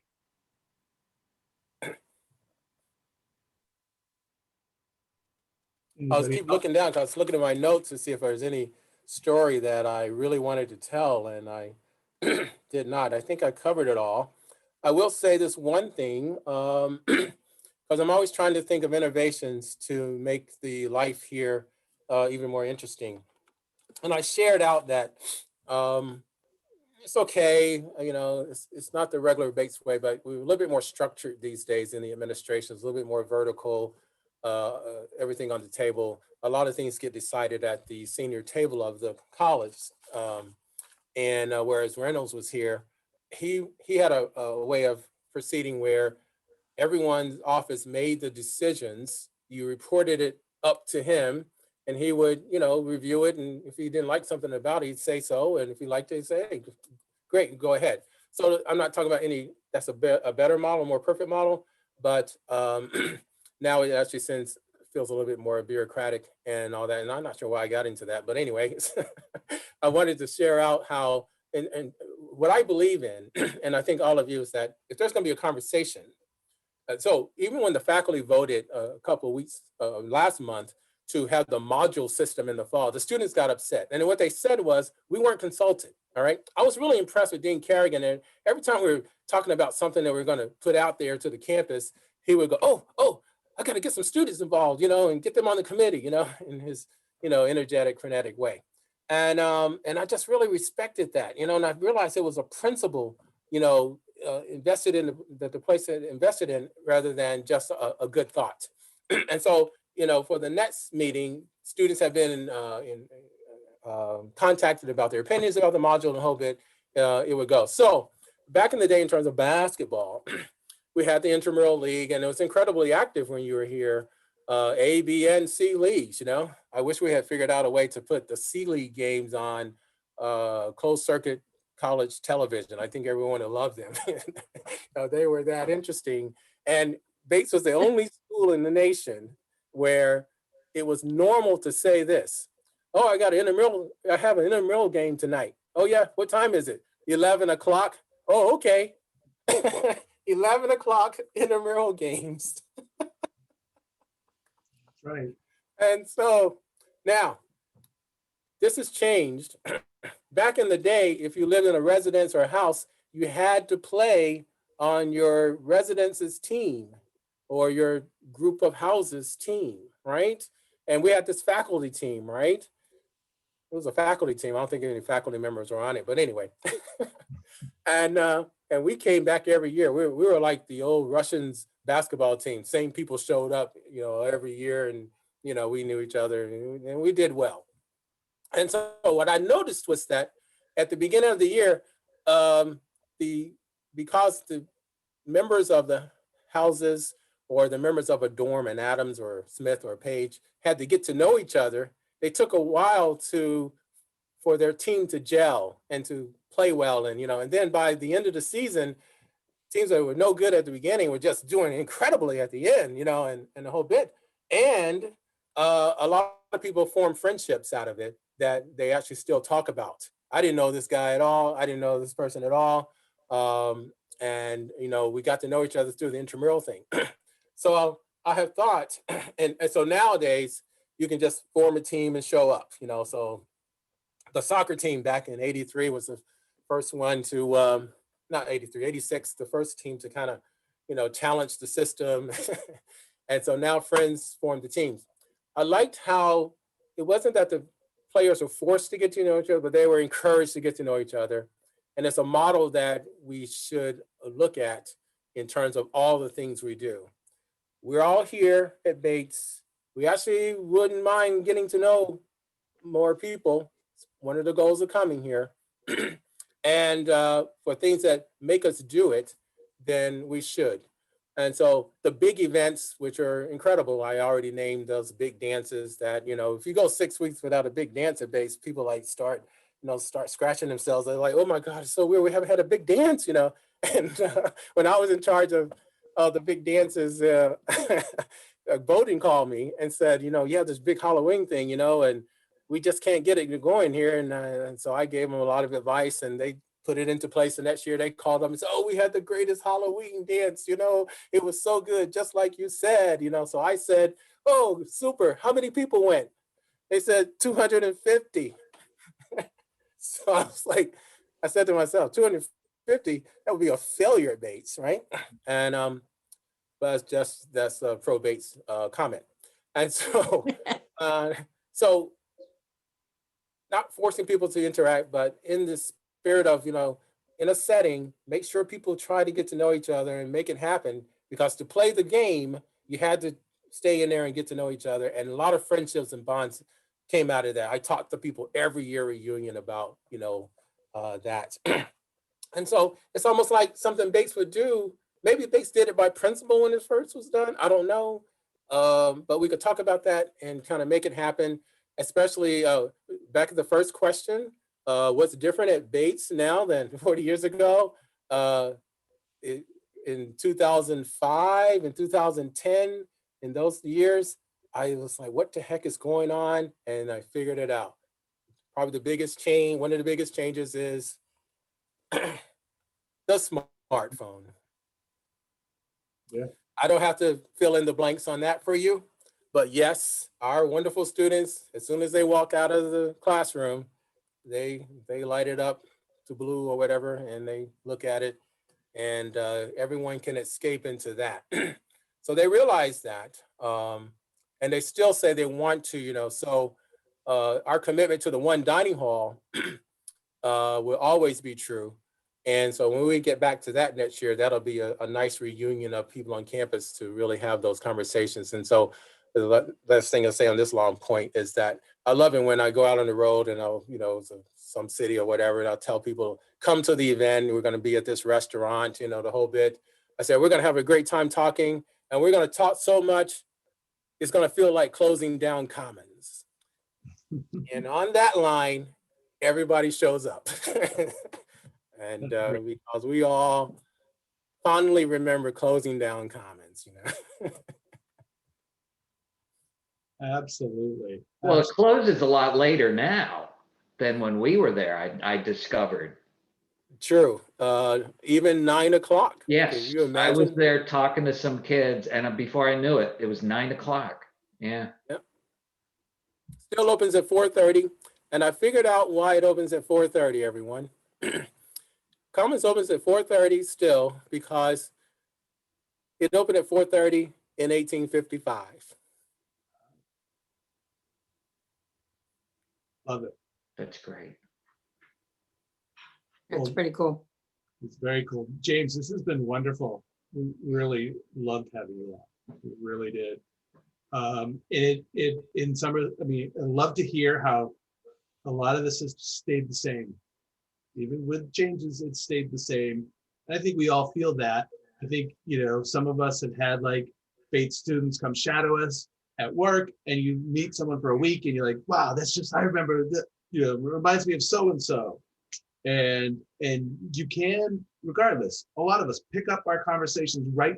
I was keep looking down because I was looking at my notes to see if there was any story that I really wanted to tell, and I did not. I think I covered it all. I will say this one thing, because I'm always trying to think of innovations to make the life here even more interesting. And I shared out that it's okay, you know, it's not the regular Bates way, but we're a little bit more structured these days in the administration. It's a little bit more vertical, everything on the table. A lot of things get decided at the senior table of the college. And whereas Reynolds was here, he had a way of proceeding where everyone's office made the decisions. You reported it up to him, and he would, you know, review it. And if he didn't like something about it, he'd say so. And if he liked it, he'd say, hey, great, go ahead. So I'm not talking about any, that's a better model, more perfect model, but now it actually feels a little bit more bureaucratic and all that. And I'm not sure why I got into that, but anyway, I wanted to share out how, and what I believe in, and I think all of you, is that if there's gonna be a conversation, so even when the faculty voted a couple of weeks last month to have the module system in the fall, the students got upset. And what they said was, we weren't consulted, all right? I was really impressed with Dean Carrigan, and every time we were talking about something that we are gonna put out there to the campus, he would go, oh, I gotta get some students involved, you know, and get them on the committee, you know, in his, you know, energetic, frenetic way. And I just really respected that, you know, and I realized it was a principle, you know, invested in the place that invested in, rather than just a good thought. And so, you know, for the next meeting, students have been contacted about their opinions about the module and the whole bit, it would go. So back in the day, in terms of basketball, we had the intramural league, and it was incredibly active when you were here. A, B, and C leagues, you know. I wish we had figured out a way to put the C league games on closed circuit college television. I think everyone would love them. They were that interesting. And Bates was the only school in the nation where it was normal to say this: oh, I have an intramural game tonight. Oh yeah, what time is it? 11 o'clock. Oh, okay. 11 o'clock intramural games. Right. And so now this has changed. Back in the day, if you lived in a residence or a house, you had to play on your residence's team or your group of houses team, right? And we had this faculty team, right? It was a faculty team. I don't think any faculty members were on it, but anyway. And we came back every year. We were like the old Russians basketball team. Same people showed up, you know, every year, and you know, we knew each other, and we did well. And so what I noticed was that at the beginning of the year, because the members of the houses or the members of a dorm, and Adams or Smith or Page, had to get to know each other, they took a while for their team to gel and to play well. And, you know, and then by the end of the season, teams that were no good at the beginning were just doing incredibly at the end, you know, and the whole bit. And a lot of people formed friendships out of it that they actually still talk about. I didn't know this guy at all. I didn't know this person at all. And, you know, we got to know each other through the intramural thing. So I have thought, and so nowadays you can just form a team and show up, you know. So the soccer team back in '83 was the first one to, not '83, '86, the first team to kind of, you know, challenge the system. And so now friends formed the teams. I liked how it wasn't that the players were forced to get to know each other, but they were encouraged to get to know each other. And it's a model that we should look at in terms of all the things we do. We're all here at Bates. We actually wouldn't mind getting to know more people. It's one of the goals of coming here. And for things that make us do it, then we should. And so the big events, which are incredible, I already named those big dances that, you know, if you go 6 weeks without a big dance at base, people like start scratching themselves. They're like, oh my God, it's so weird. We haven't had a big dance, you know? And when I was in charge of the big dances, Bowden called me and said, you know, you have this big Halloween thing, you know, and we just can't get it going here. And so I gave them a lot of advice, and they put it into place. The next year they called up and said, oh, we had the greatest Halloween dance, you know, it was so good, just like you said, you know. So I said, oh, super. How many people went? They said 250. So I was like, I said to myself, 250, that would be a failure at Bates, right? And but that's a pro Bates comment. And so, so not forcing people to interact, but in the spirit of, you know, in a setting, make sure people try to get to know each other and make it happen, because to play the game, you had to stay in there and get to know each other. And a lot of friendships and bonds came out of that. I talk to people every year reunion about, you know, that. And so it's almost like something Bates would do. Maybe Bates did it by principle when it first was done. I don't know. But we could talk about that and kind of make it happen, especially back at the first question, what's different at Bates now than 40 years ago? In 2005 and 2010, in those years, I was like, what the heck is going on? And I figured it out. Probably the biggest change, one of the biggest changes is the smartphone. Yeah. I don't have to fill in the blanks on that for you, but yes, our wonderful students, as soon as they walk out of the classroom, they light it up to blue or whatever, and they look at it, and everyone can escape into that. So they realize that, and they still say they want to, you know, so our commitment to the one dining hall will always be true. And so when we get back to that next year, that'll be a nice reunion of people on campus to really have those conversations. And so the last thing I'll say on this long point is that I love it when I go out on the road and I'll, you know, some city or whatever, and I'll tell people, come to the event. We're going to be at this restaurant, you know, the whole bit. I said, we're going to have a great time talking, and we're going to talk so much, it's going to feel like closing down Commons. And on that line, everybody shows up. And because we all fondly remember closing down Commons, you know. Absolutely. Well, it closes a lot later now than when we were there, I discovered. True. Even 9 o'clock. Yes, Can you I was imagine? there talking to some kids, and before I knew it, it was 9 o'clock. Yeah. Yep. Still opens at 4:30, and I figured out why it opens at 4:30, everyone. Commons opens at 4:30 still because it opened at 4:30 in 1855. Love it. That's great. That's Well, pretty cool. It's very cool. James, this has been wonderful. We really loved having you on. We really did. In some of, I mean, I love to hear how a lot of this has stayed the same. Even with changes, it stayed the same. And I think we all feel that. I think, you know, some of us have had like Bates students come shadow us at work, and you meet someone for a week and you're like, wow, that's just, I remember that, you know, it reminds me of so-and-so. And you can, regardless, a lot of us pick up our conversations right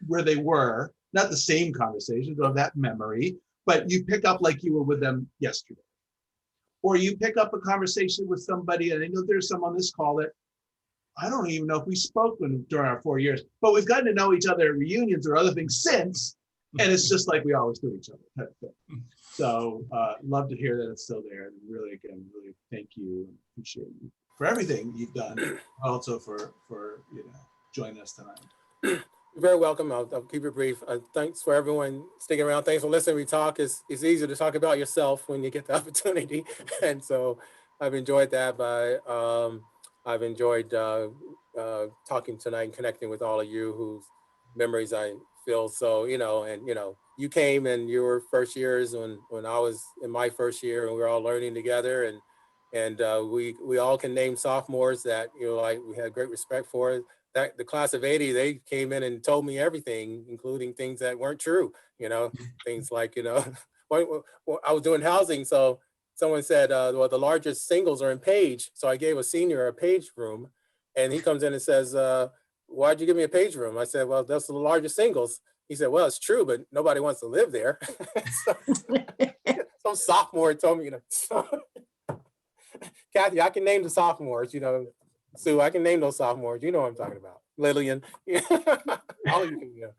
where they were, not the same conversations, don't have that memory, but you pick up like you were with them yesterday. Or you pick up a conversation with somebody, and I know there's some on this call that I don't even know if we spoke during our 4 years, but we've gotten to know each other at reunions or other things since, and it's just like we always do each other type of thing. So love to hear that it's still there, and really, again, really thank you and appreciate you for everything you've done, also for you know, joining us tonight. You're very welcome. I'll keep it brief. Thanks for everyone sticking around. Thanks for listening. We talk. It's easier to talk about yourself when you get the opportunity, and so I've enjoyed that. But I've enjoyed talking tonight and connecting with all of you whose memories I feel so, you know, and you know, you came in your first years when I was in my first year, and we were all learning together, and we all can name sophomores that, you know, like we had great respect for. the class of 80, they came in and told me everything, including things that weren't true, things like, when I was doing housing. So someone said, well, the largest singles are in Page. So I gave a senior a Page room, and he comes in and says, why'd you give me a Page room? I said, well, that's the largest singles. He said, well, it's true, but nobody wants to live there. Some sophomore told me, Kathy, I can name the sophomores, Sue, I can name those sophomores. You know what I'm talking about. Lillian. All of you.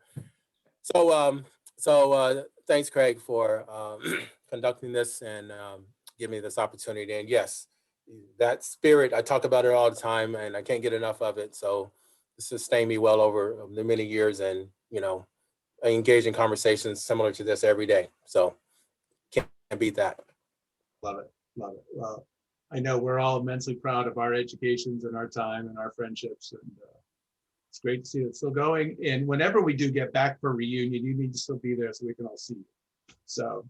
So thanks, Craig, for conducting this and giving me this opportunity. And yes, that spirit, I talk about it all the time and I can't get enough of it. So it sustained me well over the many years, and, I engage in conversations similar to this every day. So can't beat that. Love it. Love it. Well, I know we're all immensely proud of our educations and our time and our friendships, and it's great to see it still going. And whenever we do get back for a reunion, you need to still be there so we can all see you. So,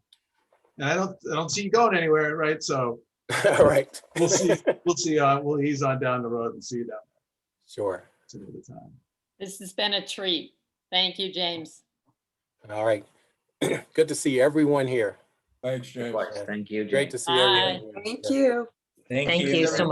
and I don't see you going anywhere, right? So, all right. We'll see. We'll ease on down the road and see you down there. Sure. It's another time. This has been a treat. Thank you, James. All right. Good to see everyone here. Thanks, James. Thank you, Great James. to see Bye. everyone. Thank you. Thank you so much.